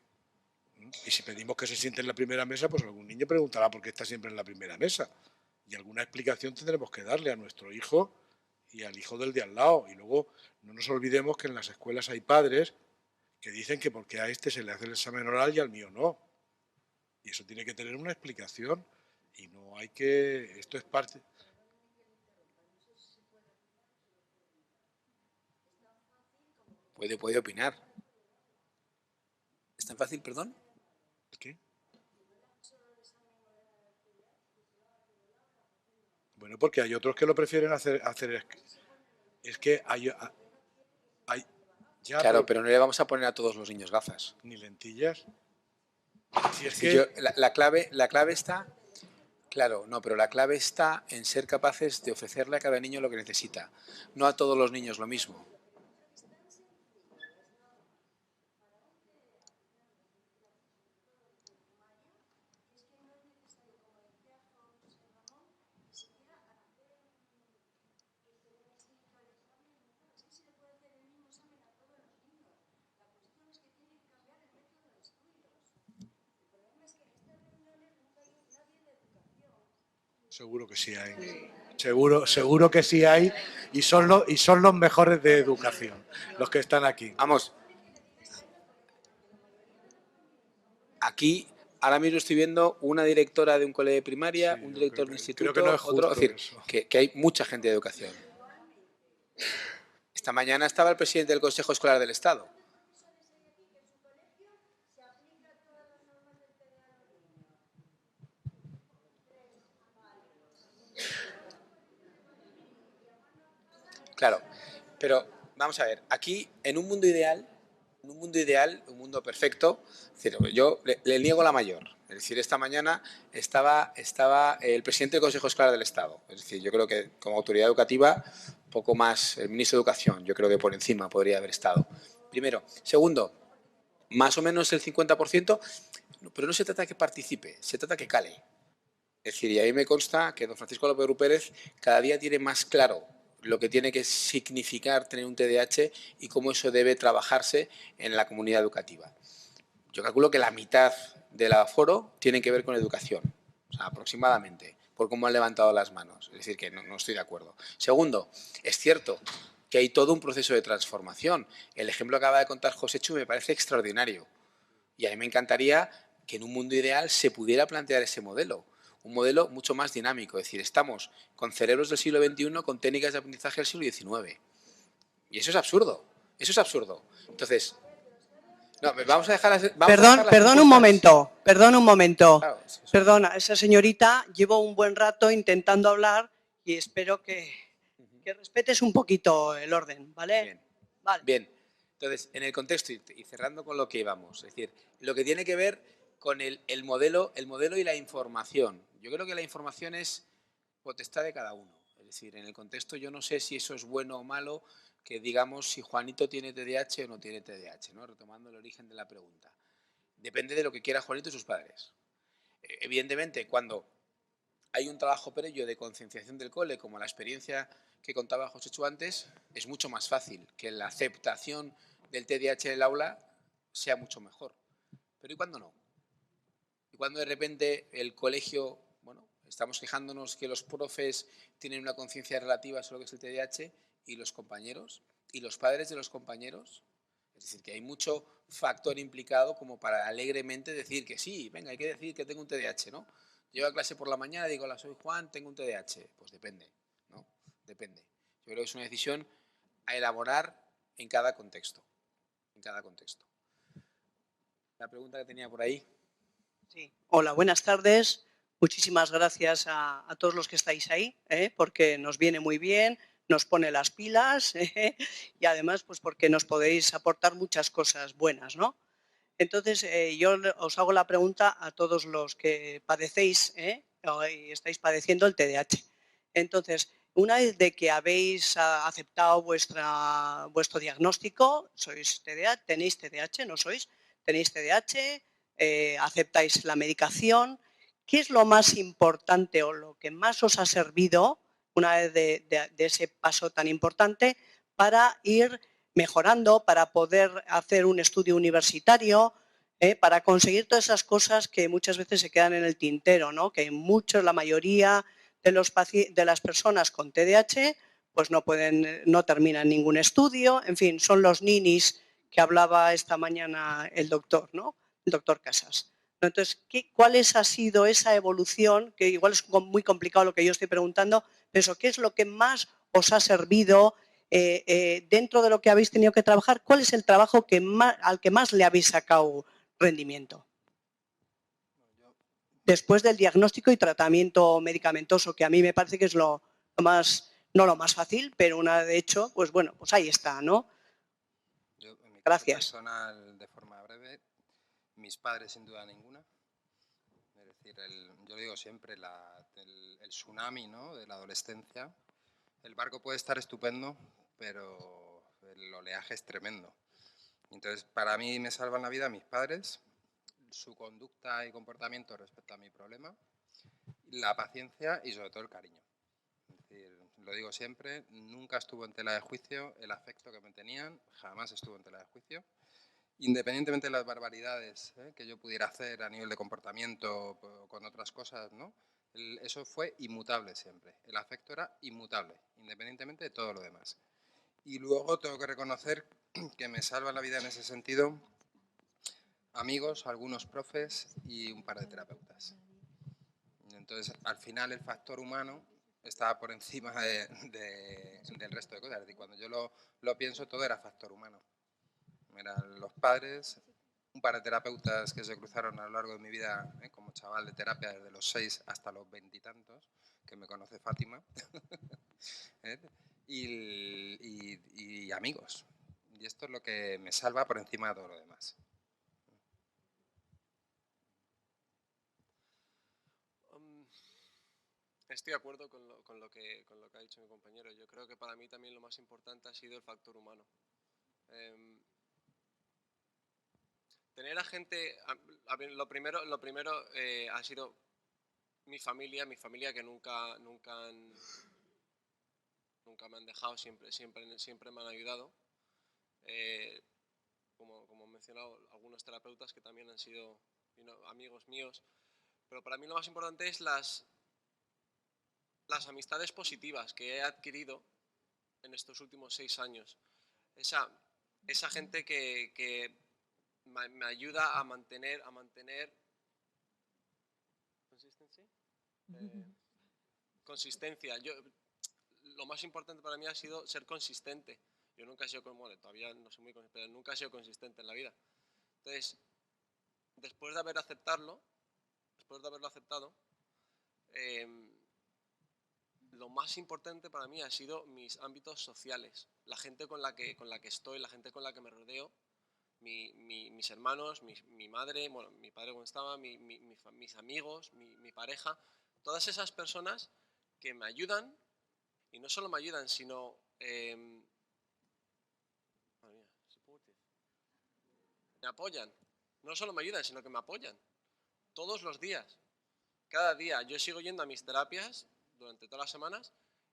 Y si pedimos que se siente en la primera mesa, pues algún niño preguntará por qué está siempre en la primera mesa. Y alguna explicación tendremos que darle a nuestro hijo y al hijo del de al lado. Y luego no nos olvidemos que en las escuelas hay padres que dicen que porque a este se le hace el examen oral y al mío no. Y eso tiene que tener una explicación y no hay que... Esto es parte... Puede opinar. ¿Es tan fácil, perdón? ¿Qué? Bueno, porque hay otros que lo prefieren hacer es que hay ya, claro, pero no le vamos a poner a todos los niños gafas. Ni lentillas. Si es Si que... la clave está... Claro, no, pero la clave está en ser capaces de ofrecerle a cada niño lo que necesita. No a todos los niños lo mismo. Seguro que sí hay. Seguro que sí hay y son los mejores de educación, los que están aquí. Vamos. Aquí ahora mismo estoy viendo una directora de un colegio de primaria, un director de instituto, creo que no es otro. Es justo decir, eso. que hay mucha gente de educación. Esta mañana estaba el presidente del Consejo Escolar del Estado. Claro, pero vamos a ver, aquí en un mundo ideal, un mundo perfecto, es decir, yo le niego la mayor. Es decir, esta mañana estaba el presidente del Consejo Escolar del Estado. Es decir, yo creo que como autoridad educativa, poco más el ministro de Educación, yo creo que por encima podría haber estado. Primero. Segundo, más o menos el 50%, pero no se trata de que participe, se trata de que cale. Es decir, y a mí me consta que don Francisco López Bru Pérez cada día tiene más claro lo que tiene que significar tener un TDAH y cómo eso debe trabajarse en la comunidad educativa. Yo calculo que la mitad del aforo tiene que ver con educación, o sea, aproximadamente, por cómo han levantado las manos. Es decir, que no estoy de acuerdo. Segundo, es cierto que hay todo un proceso de transformación. El ejemplo que acaba de contar José Chu me parece extraordinario. Y a mí me encantaría que en un mundo ideal se pudiera plantear ese modelo. Un modelo mucho más dinámico. Es decir, estamos con cerebros del siglo XXI con técnicas de aprendizaje del siglo XIX. Y eso es absurdo. Eso es absurdo. Entonces, no, vamos a dejar las... Perdón un momento. Claro, sí. Perdona, esa señorita llevo un buen rato intentando hablar y espero que respetes un poquito el orden, ¿vale? Bien. Vale. Bien. Entonces, en el contexto y cerrando con lo que íbamos, es decir, lo que tiene que ver con el modelo y la información. Yo creo que la información es potestad de cada uno. Es decir, en el contexto yo no sé si eso es bueno o malo, que digamos si Juanito tiene TDAH o no tiene TDAH, ¿no? Retomando el origen de la pregunta. Depende de lo que quiera Juanito y sus padres. Evidentemente, cuando hay un trabajo previo de concienciación del cole, como la experiencia que contaba José Chu antes, es mucho más fácil que la aceptación del TDAH en el aula sea mucho mejor. Pero ¿y cuándo no? ¿Y cuando de repente el colegio, bueno, estamos quejándonos que los profes tienen una conciencia relativa sobre lo que es el TDAH y los compañeros y los padres de los compañeros? Es decir, que hay mucho factor implicado como para alegremente decir que sí, venga, hay que decir que tengo un TDAH, ¿no? Llego a clase por la mañana y digo, hola, soy Juan, tengo un TDAH. Pues depende, ¿no? Depende. Yo creo que es una decisión a elaborar en cada contexto. En cada contexto. La pregunta que tenía por ahí. Sí. Hola, buenas tardes. Muchísimas gracias a todos los que estáis ahí, porque nos viene muy bien, nos pone las pilas y además pues porque nos podéis aportar muchas cosas buenas, ¿no? Entonces, yo os hago la pregunta a todos los que padecéis y estáis padeciendo el TDAH. Entonces, una vez de que habéis aceptado vuestro diagnóstico, sois TDAH, tenéis TDAH, no sois, tenéis TDAH, aceptáis la medicación, ¿qué es lo más importante o lo que más os ha servido una vez de ese paso tan importante para ir mejorando, para poder hacer un estudio universitario, para conseguir todas esas cosas que muchas veces se quedan en el tintero, ¿no? Que la mayoría de las personas con TDAH pues no terminan ningún estudio, en fin, son los ninis que hablaba esta mañana el doctor, ¿no? El doctor Casas. Entonces, ¿cuál ha sido esa evolución? Que igual es muy complicado lo que yo estoy preguntando, pero ¿qué es lo que más os ha servido dentro de lo que habéis tenido que trabajar? ¿Cuál es el trabajo al que más le habéis sacado rendimiento? Después del diagnóstico y tratamiento medicamentoso, que a mí me parece que es lo más, no lo más fácil, pero una de hecho, pues bueno, pues ahí está, ¿no? Yo, en mi caso Gracias. personal, de forma breve, mis padres sin duda ninguna. Es decir, yo digo siempre, el tsunami, ¿no?, de la adolescencia. El barco puede estar estupendo, pero el oleaje es tremendo. Entonces, para mí me salvan la vida mis padres, su conducta y comportamiento respecto a mi problema, la paciencia y sobre todo el cariño. Es decir, lo digo siempre, nunca estuvo en tela de juicio el afecto que me tenían, jamás estuvo en tela de juicio. Independientemente de las barbaridades que yo pudiera hacer a nivel de comportamiento con otras cosas, ¿no?, Eso fue inmutable siempre. El afecto era inmutable, independientemente de todo lo demás. Y luego tengo que reconocer que me salva la vida en ese sentido amigos, algunos profes y un par de terapeutas. Entonces, al final el factor humano estaba por encima del resto de cosas. Es decir, cuando yo lo pienso, todo era factor humano. Eran los padres, un par de terapeutas que se cruzaron a lo largo de mi vida, como chaval de terapia desde los 6 hasta los 20 y tantos, que me conoce Fátima, y amigos. Y esto es lo que me salva por encima de todo lo demás. Estoy de acuerdo con lo que ha dicho mi compañero. Yo creo que para mí también lo más importante ha sido el factor humano. Tener a gente, lo primero ha sido mi familia que nunca me han dejado, siempre me han ayudado. Como he mencionado, algunos terapeutas que también han sido amigos míos. Pero para mí lo más importante es las amistades positivas que he adquirido en estos últimos 6 años. Esa gente que me ayuda a mantener consistencia. Lo más importante para mí ha sido ser consistente. Yo nunca he sido todavía no soy muy consistente, pero nunca he sido consistente en la vida. Entonces, después de haberlo aceptado, lo más importante para mí ha sido mis ámbitos sociales, la gente con la que estoy, la gente con la que me rodeo, mis hermanos, mi madre, bueno, mi padre cuando estaba, mis amigos, mi pareja, todas esas personas que me ayudan, y no solo me ayudan, sino me apoyan. No solo me ayudan, sino que me apoyan todos los días. Cada día yo sigo yendo a mis terapias durante todas las semanas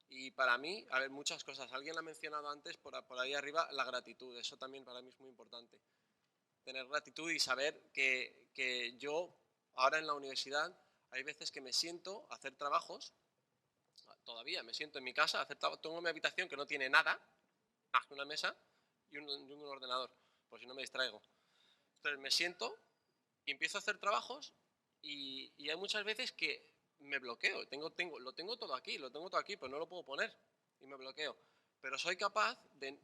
y para mí, a ver, muchas cosas. Alguien lo ha mencionado antes por ahí arriba, la gratitud. Eso también para mí es muy importante. Tener gratitud y saber que yo ahora en la universidad hay veces que me siento a hacer trabajos, todavía me siento en mi casa, tengo mi habitación que no tiene nada, más que una mesa y un ordenador, por si no me distraigo. Entonces me siento y empiezo a hacer trabajos y hay muchas veces que me bloqueo. Lo tengo todo aquí, pero no lo puedo poner y me bloqueo. Pero soy capaz de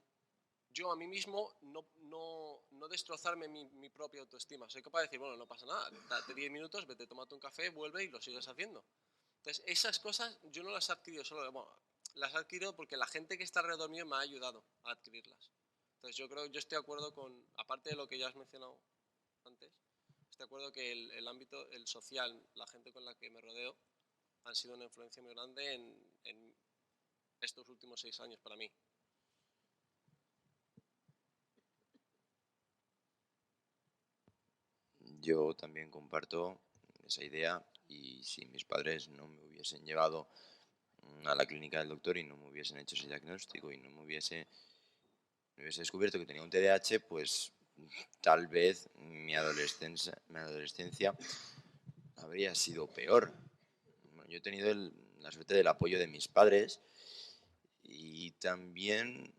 yo a mí mismo no destrozarme mi propia autoestima. Soy capaz de decir, bueno, no pasa nada, date 10 minutos, vete, tómate un café, vuelve y lo sigues haciendo. Entonces, esas cosas yo no las he adquirido solo, las he adquirido porque la gente que está alrededor mío me ha ayudado a adquirirlas. Entonces, yo estoy de acuerdo con, aparte de lo que ya has mencionado antes, estoy de acuerdo que el ámbito, el social, la gente con la que me rodeo, han sido una influencia muy grande en estos últimos 6 años para mí. Yo también comparto esa idea y si mis padres no me hubiesen llevado a la clínica del doctor y no me hubiesen hecho ese diagnóstico y no me hubiese descubierto que tenía un TDAH, pues tal vez mi adolescencia habría sido peor. Bueno, yo he tenido la suerte del apoyo de mis padres y también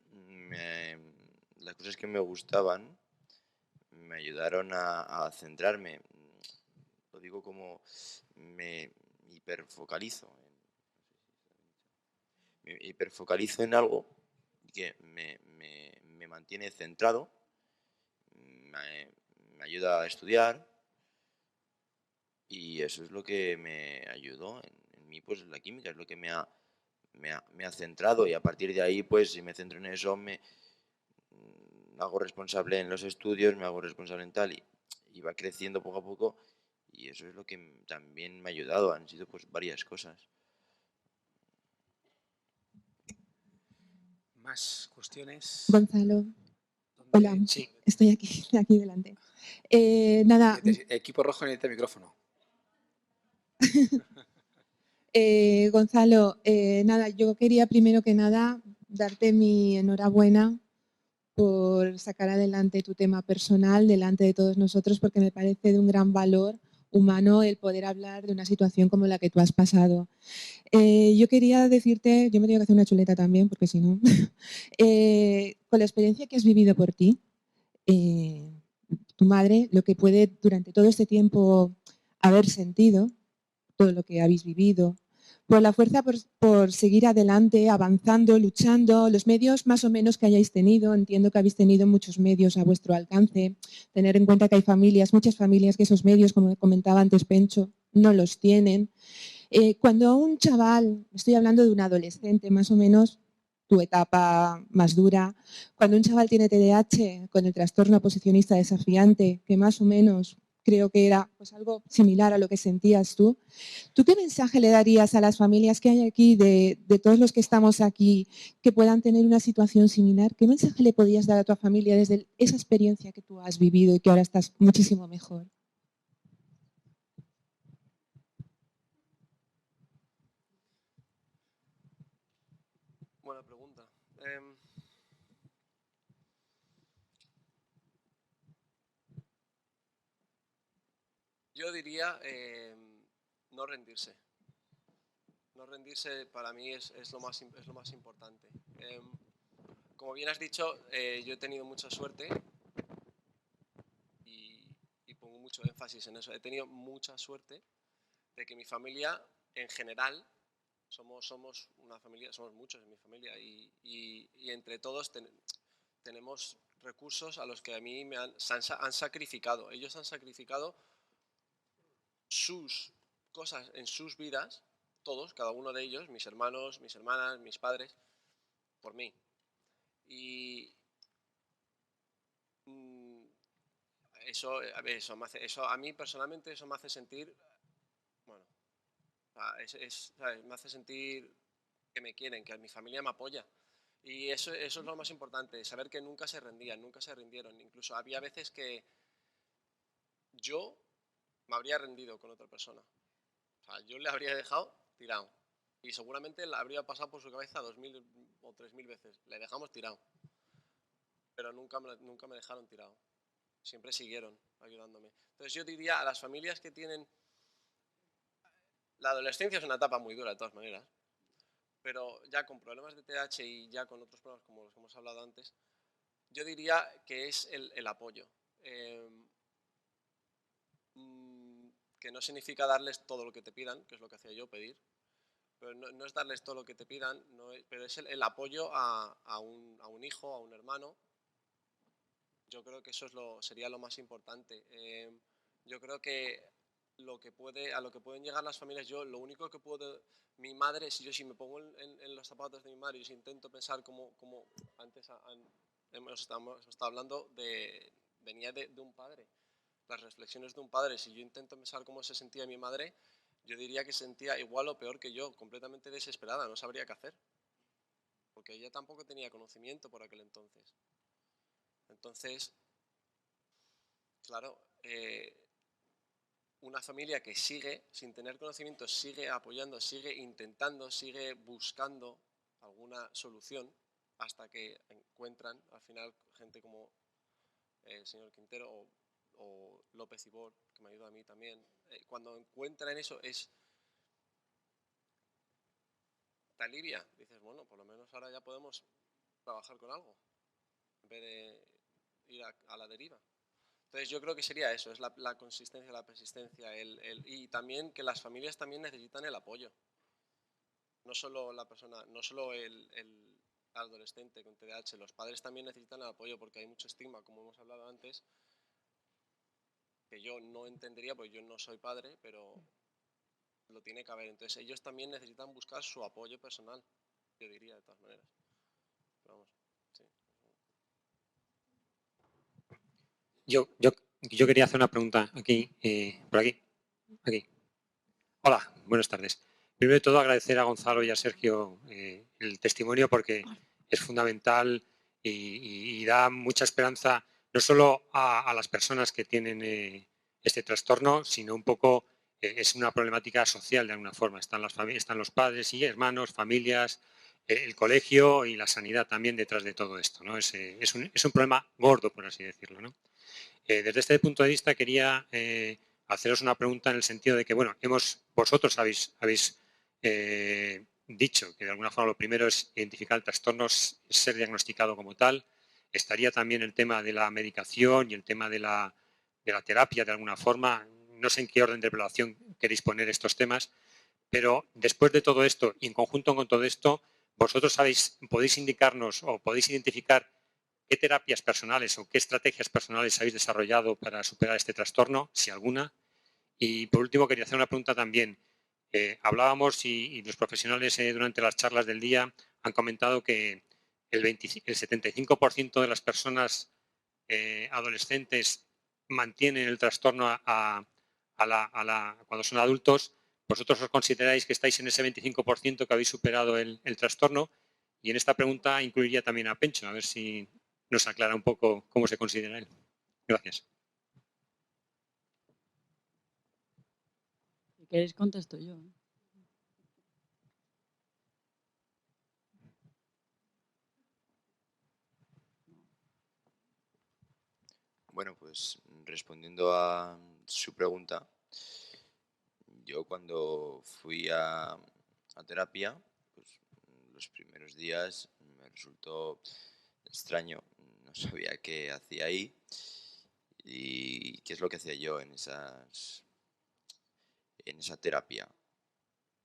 las cosas que me gustaban me ayudaron a centrarme. Lo digo como me hiperfocalizo en algo que me mantiene centrado, me ayuda a estudiar y eso es lo que me ayudó. En mí, pues la química es lo que me ha centrado y a partir de ahí, pues si me centro en eso, me hago responsable en los estudios, me hago responsable en tal y va creciendo poco a poco y eso es lo que también me ha ayudado. Han sido pues varias cosas. ¿Más cuestiones? Gonzalo. Hola, sí. Estoy aquí delante. Nada. Equipo rojo necesita micrófono. Gonzalo, nada, yo quería primero que nada darte mi enhorabuena por sacar adelante tu tema personal delante de todos nosotros porque me parece de un gran valor humano el poder hablar de una situación como la que tú has pasado. Yo quería decirte, yo me tengo que hacer una chuleta también, porque si no, con la experiencia que has vivido por ti, tu madre, lo que puede durante todo este tiempo haber sentido, todo lo que habéis vivido, por la fuerza por seguir adelante, avanzando, luchando, los medios más o menos que hayáis tenido, entiendo que habéis tenido muchos medios a vuestro alcance, tener en cuenta que hay familias, muchas familias que esos medios, como comentaba antes Pencho, no los tienen. Cuando un chaval, estoy hablando de un adolescente más o menos, tu etapa más dura, cuando un chaval tiene TDAH con el trastorno oposicionista desafiante, que más o menos creo que era pues algo similar a lo que sentías tú, ¿tú qué mensaje le darías a las familias que hay aquí, de todos los que estamos aquí, que puedan tener una situación similar? ¿Qué mensaje le podías dar a tu familia desde esa experiencia que tú has vivido y que ahora estás muchísimo mejor? Buena pregunta. Yo diría no rendirse. No rendirse para mí es lo más importante. Como bien has dicho, yo he tenido mucha suerte y pongo mucho énfasis en eso. He tenido mucha suerte de que mi familia, en general, somos una familia, somos muchos en mi familia y entre todos tenemos recursos a los que a mí han sacrificado. Ellos han sacrificado sus cosas en sus vidas, todos, cada uno de ellos, mis hermanos, mis hermanas, mis padres, por mí. Y eso a mí personalmente eso me hace sentir, bueno, me hace sentir que me quieren, que mi familia me apoya. Y eso es lo más importante, saber que nunca se rendían, nunca se rindieron. Incluso había veces que yo me habría rendido con otra persona. O sea, yo le habría dejado tirado. Y seguramente le habría pasado por su cabeza 2000 o 3000 veces. Le dejamos tirado. Pero nunca me dejaron tirado. Siempre siguieron ayudándome. Entonces yo diría a las familias que tienen... La adolescencia es una etapa muy dura de todas maneras. Pero ya con problemas de TDAH y ya con otros problemas como los que hemos hablado antes, yo diría que es el apoyo. Que no significa darles todo lo que te pidan, que es lo que hacía yo, pedir, pero no es darles todo lo que te pidan, pero es el apoyo a un hijo, a un hermano. Yo creo que eso sería lo más importante. Yo creo que a lo que pueden llegar las familias, yo lo único que puedo... Mi madre, si me pongo en los zapatos de mi madre y si intento pensar como antes hemos estado hablando, venía de un padre. Las reflexiones de un padre, si yo intento pensar cómo se sentía mi madre, yo diría que se sentía igual o peor que yo, completamente desesperada, no sabría qué hacer. Porque ella tampoco tenía conocimiento por aquel entonces. Entonces, claro, una familia que sigue, sin tener conocimiento, sigue apoyando, sigue intentando, sigue buscando alguna solución hasta que encuentran, al final, gente como el señor Quintero o López Ibor, que me ayuda a mí también. Cuando encuentran eso, te alivia. Dices, bueno, por lo menos ahora ya podemos trabajar con algo, en vez de ir a la deriva. Entonces yo creo que sería eso, es la consistencia, la persistencia, y también que las familias también necesitan el apoyo. No solo la persona, no solo el adolescente con TDAH, los padres también necesitan el apoyo porque hay mucho estigma, como hemos hablado antes, que yo no entendería porque yo no soy padre, pero lo tiene que haber. Entonces ellos también necesitan buscar su apoyo personal, yo diría de todas maneras. Pero vamos, sí. Yo quería hacer una pregunta aquí, por aquí. Hola, buenas tardes. Primero de todo agradecer a Gonzalo y a Sergio el testimonio porque es fundamental y da mucha esperanza no solo a las personas que tienen este trastorno, sino un poco es una problemática social de alguna forma. Están los padres y hermanos, familias, el colegio y la sanidad también detrás de todo esto, ¿no? Es un problema gordo, por así decirlo, ¿no? Desde este punto de vista quería haceros una pregunta en el sentido de que, bueno, vosotros habéis dicho que de alguna forma lo primero es identificar el trastorno, ser diagnosticado como tal. Estaría también el tema de la medicación y el tema de la terapia de alguna forma. No sé en qué orden de relación queréis poner estos temas, pero después de todo esto y en conjunto con todo esto, vosotros podéis indicarnos o podéis identificar qué terapias personales o qué estrategias personales habéis desarrollado para superar este trastorno, si alguna. Y por último, quería hacer una pregunta también. Hablábamos y los profesionales durante las charlas del día han comentado que el 75% de las personas adolescentes mantienen el trastorno cuando son adultos. Vosotros os consideráis que estáis en ese 25% que habéis superado el trastorno, y en esta pregunta incluiría también a Pencho, a ver si nos aclara un poco cómo se considera él. Gracias. Si queréis contesto yo. Bueno, pues respondiendo a su pregunta, yo cuando fui a terapia, pues los primeros días me resultó extraño, no sabía qué hacía ahí y qué es lo que hacía yo en esa terapia.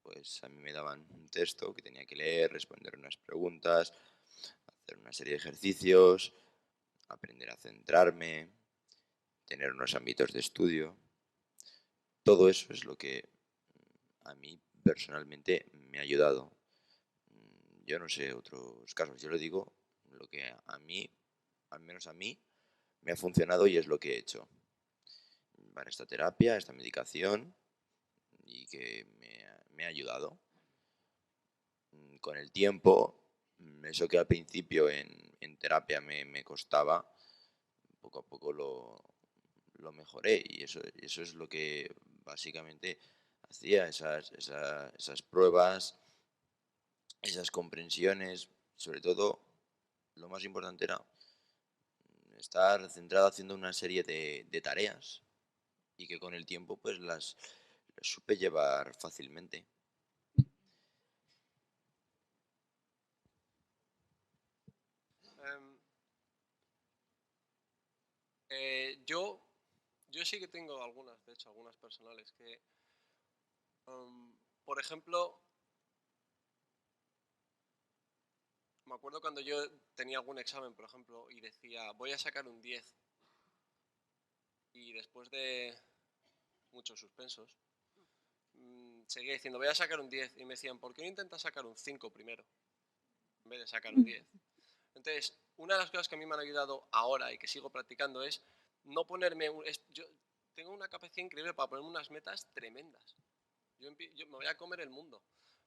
Pues a mí me daban un texto que tenía que leer, responder unas preguntas, hacer una serie de ejercicios, aprender a centrarme, tener unos ámbitos de estudio. Todo eso es lo que a mí personalmente me ha ayudado. Yo no sé otros casos, yo le digo lo que a mí, al menos a mí, me ha funcionado y es lo que he hecho. Para esta terapia, esta medicación, y que me ha ayudado. Con el tiempo, eso que al principio en terapia me costaba, poco a poco lo mejoré, y eso es lo que básicamente hacía, esas pruebas, esas comprensiones. Sobre todo, lo más importante era estar centrado haciendo una serie de tareas y que con el tiempo pues las supe llevar fácilmente. Yo sí que tengo algunas, de hecho, algunas personales que, por ejemplo, me acuerdo cuando yo tenía algún examen, por ejemplo, y decía, voy a sacar un 10. Y después de muchos suspensos, seguía diciendo, voy a sacar un 10. Y me decían, ¿por qué no intentas sacar un 5 primero? En vez de sacar un 10. Entonces, una de las cosas que a mí me han ayudado ahora y que sigo practicando es no ponerme... yo tengo una capacidad increíble para ponerme unas metas tremendas. Yo me voy a comer el mundo.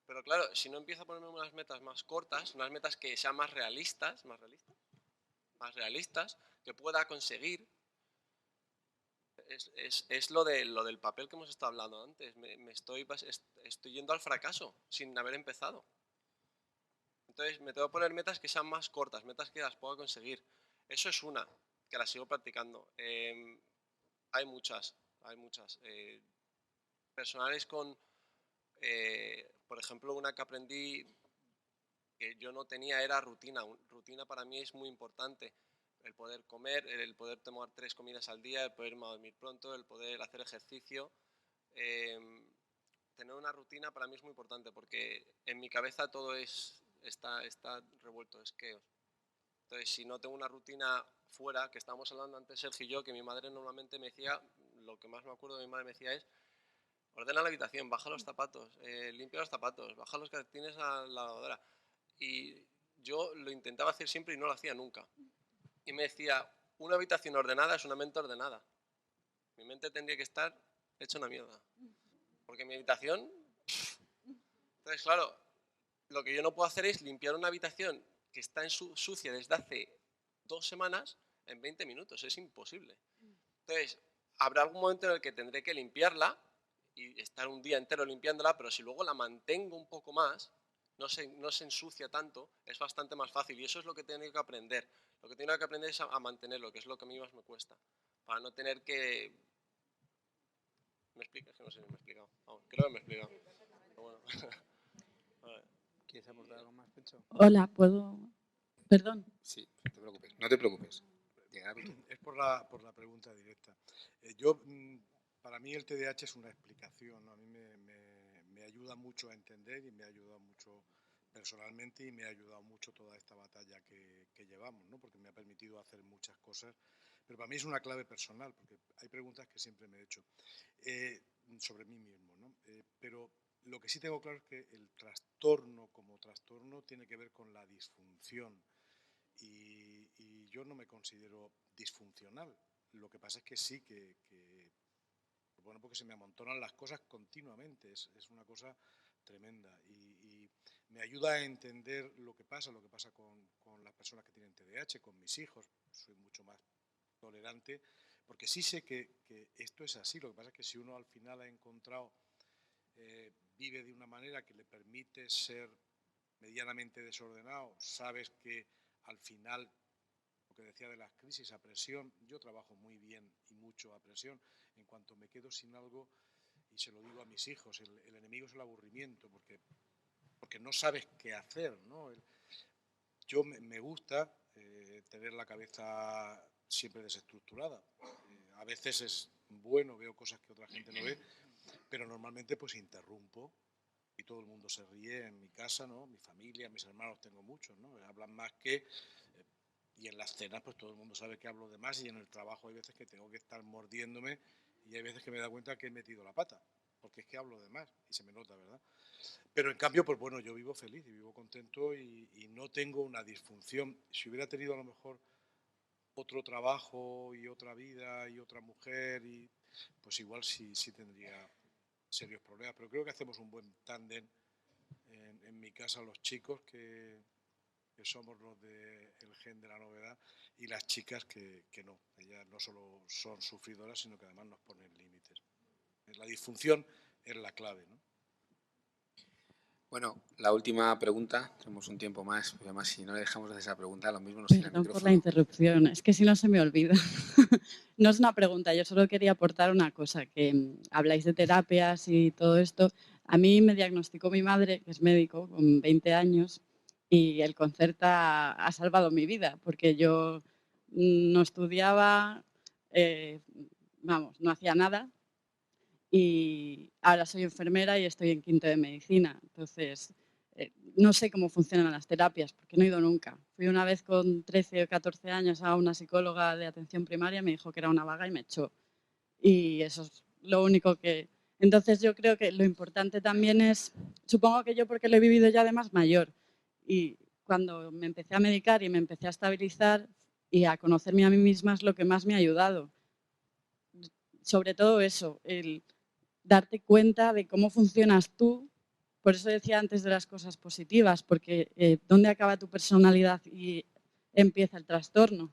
Pero claro, si no empiezo a ponerme unas metas más cortas, unas metas que sean más realistas, que pueda conseguir, es lo del papel que hemos estado hablando antes. Estoy yendo al fracaso sin haber empezado. Entonces me tengo que poner metas que sean más cortas, metas que las pueda conseguir. Eso es una, que la sigo practicando. Hay muchas. Personales con, por ejemplo, una que aprendí que yo no tenía era rutina. Rutina para mí es muy importante. El poder comer, el poder tomar 3 comidas al día, el poder irme a dormir pronto, el poder hacer ejercicio. Tener una rutina para mí es muy importante porque en mi cabeza todo está revuelto, es chaos. Entonces, si no tengo una rutina fuera, que estábamos hablando antes Sergio y yo, que mi madre normalmente me decía, lo que más me acuerdo de mi madre me decía es, ordena la habitación, baja los zapatos, limpia los zapatos, baja los calcetines a la lavadora. Y yo lo intentaba hacer siempre y no lo hacía nunca. Y me decía, una habitación ordenada es una mente ordenada. Mi mente tendría que estar hecha una mierda. Porque mi habitación... Entonces, claro, lo que yo no puedo hacer es limpiar una habitación que está sucia desde hace 2 semanas en 20 minutos. Es imposible. Entonces, habrá algún momento en el que tendré que limpiarla y estar un día entero limpiándola, pero si luego la mantengo un poco más, no se ensucia tanto, es bastante más fácil. Y eso es lo que tengo que aprender. Lo que tengo que aprender es a mantenerlo, que es lo que a mí más me cuesta. Para no tener que ¿Me explicas? Que no sé si me he explicado. Creo que me he explicado. Pero bueno. Vale. ¿Quieres aportar algo más, Pencho? Hola, ¿puedo...? Perdón. Sí, no te preocupes. No te preocupes. Es por la pregunta directa. Para mí el TDAH es una explicación, ¿no? A mí me ayuda mucho a entender y me ha ayudado mucho personalmente y me ha ayudado mucho toda esta batalla que llevamos, ¿no? Porque me ha permitido hacer muchas cosas. Pero para mí es una clave personal, porque hay preguntas que siempre me he hecho sobre mí mismo, ¿no? Pero lo que sí tengo claro es que el trastorno como trastorno tiene que ver con la disfunción. Y yo no me considero disfuncional. Lo que pasa es que sí bueno, porque se me amontonan las cosas continuamente. Es una cosa tremenda. Y me ayuda a entender lo que pasa con las personas que tienen TDAH, con mis hijos. Soy mucho más tolerante, porque sí sé que esto es así. Lo que pasa es que si uno al final ha encontrado, vive de una manera que le permite ser medianamente desordenado, sabes que al final, lo que decía de las crisis a presión, yo trabajo muy bien y mucho a presión. En cuanto me quedo sin algo, y se lo digo a mis hijos, el enemigo es el aburrimiento, porque no sabes qué hacer, ¿no? Yo me gusta tener la cabeza siempre desestructurada. A veces es bueno, veo cosas que otra gente no ve, pero normalmente pues interrumpo y todo el mundo se ríe en mi casa, ¿no? Mi familia, mis hermanos, tengo muchos, ¿no? Hablan más que... y en las cenas pues todo el mundo sabe que hablo de más, y en el trabajo hay veces que tengo que estar mordiéndome y hay veces que me da cuenta que he metido la pata, porque es que hablo de más y se me nota, ¿verdad? Pero en cambio, pues bueno, yo vivo feliz y vivo contento y no tengo una disfunción. Si hubiera tenido a lo mejor otro trabajo y otra vida y otra mujer, pues igual sí tendría serios problemas. Pero creo que hacemos un buen tándem en mi casa, los chicos que somos los del gen de la novedad, y las chicas que no. Ellas no solo son sufridoras, sino que además nos ponen límites. La disfunción es la clave, ¿no? Bueno, la última pregunta, tenemos un tiempo más, porque además si no le dejamos de hacer esa pregunta, lo mismo nos tira el Perdón micrófono. por la interrupción, es que si no se me olvida. No es una pregunta, yo solo quería aportar una cosa, que habláis de terapias y todo esto. A mí me diagnosticó mi madre, que es médico, con 20 años, y el Concerta ha salvado mi vida, porque yo no estudiaba, no hacía nada, y ahora soy enfermera y estoy en quinto de medicina. Entonces, no sé cómo funcionan las terapias, porque no he ido nunca. Fui una vez con 13 o 14 años a una psicóloga de atención primaria, me dijo que era una vaga y me echó. Y eso es lo único que... Entonces yo creo que lo importante también es, supongo que yo porque lo he vivido ya de más mayor, y cuando me empecé a medicar y me empecé a estabilizar y a conocerme a mí misma es lo que más me ha ayudado. Sobre todo eso, el darte cuenta de cómo funcionas tú. Por eso decía antes de las cosas positivas, porque ¿dónde acaba tu personalidad y empieza el trastorno?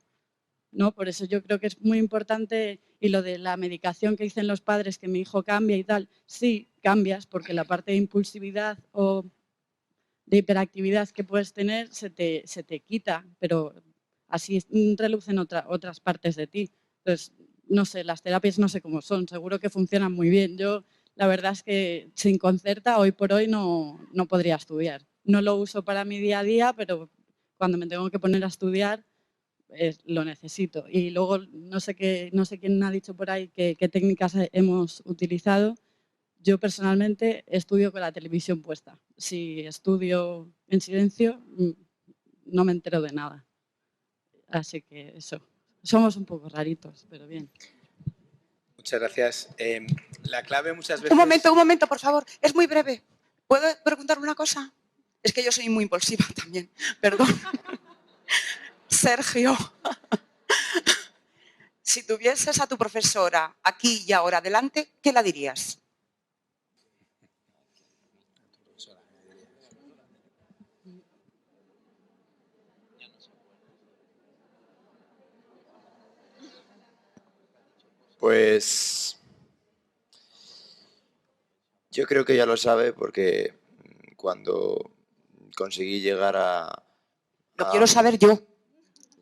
¿No? Por eso yo creo que es muy importante, y lo de la medicación que dicen los padres, que mi hijo cambia y tal, sí, cambias, porque la parte de impulsividad o de hiperactividad que puedes tener se te quita, pero así relucen otras partes de ti. Entonces, no sé, las terapias no sé cómo son, seguro que funcionan muy bien. Yo, la verdad es que sin Concerta, hoy por hoy no podría estudiar. No lo uso para mi día a día, pero cuando me tengo que poner a estudiar, lo necesito. Y luego, no sé quién ha dicho por ahí qué técnicas hemos utilizado. Yo personalmente estudio con la televisión puesta. Si estudio en silencio, no me entero de nada. Así que eso. Somos un poco raritos, pero bien. Muchas gracias. La clave muchas veces... Un momento, por favor. Es muy breve. ¿Puedo preguntar una cosa? Es que yo soy muy impulsiva también. Perdón. Sergio, si tuvieses a tu profesora aquí y ahora delante, ¿qué la dirías? Pues yo creo que ya lo sabe, porque cuando conseguí llegar a... Lo quiero saber yo.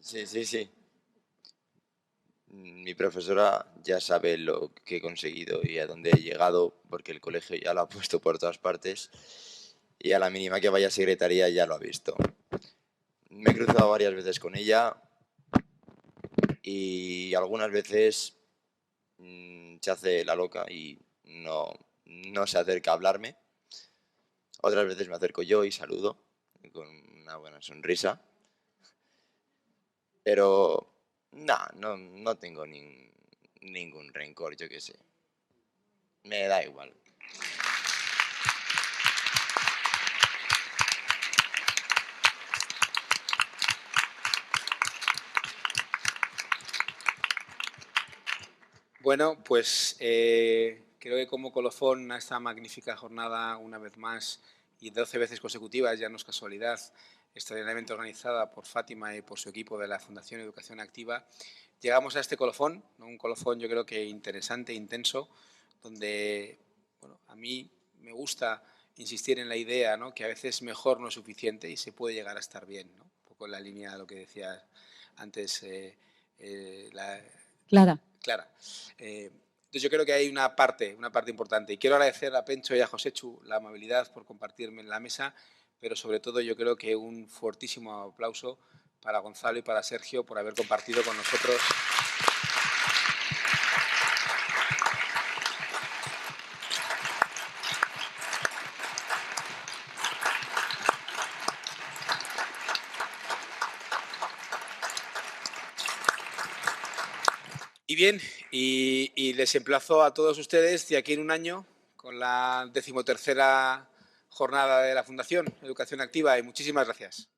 Sí. Mi profesora ya sabe lo que he conseguido y a dónde he llegado, porque el colegio ya lo ha puesto por todas partes y a la mínima que vaya a secretaría ya lo ha visto. Me he cruzado varias veces con ella y algunas veces se hace la loca y no se acerca a hablarme. Otras veces me acerco yo y saludo con una buena sonrisa. Pero no tengo ningún rencor, yo qué sé. Me da igual. Bueno, pues creo que como colofón a esta magnífica jornada, una vez más, y 12 veces consecutivas, ya no es casualidad, extraordinariamente organizada por Fátima y por su equipo de la Fundación Educación Activa, llegamos a este colofón, ¿no? Un colofón yo creo que interesante, intenso, donde bueno, a mí me gusta insistir en la idea, ¿no?, que a veces mejor no es suficiente y se puede llegar a estar bien, ¿no? Un poco en la línea de lo que decía antes Clara. Entonces yo creo que hay una parte importante. Y quiero agradecer a Pencho y a Joséchu la amabilidad por compartirme en la mesa, pero sobre todo yo creo que un fortísimo aplauso para Gonzalo y para Sergio por haber compartido con nosotros. Y bien, y les emplazo a todos ustedes de aquí en un año con la 13ª jornada de la Fundación Educación Activa y muchísimas gracias.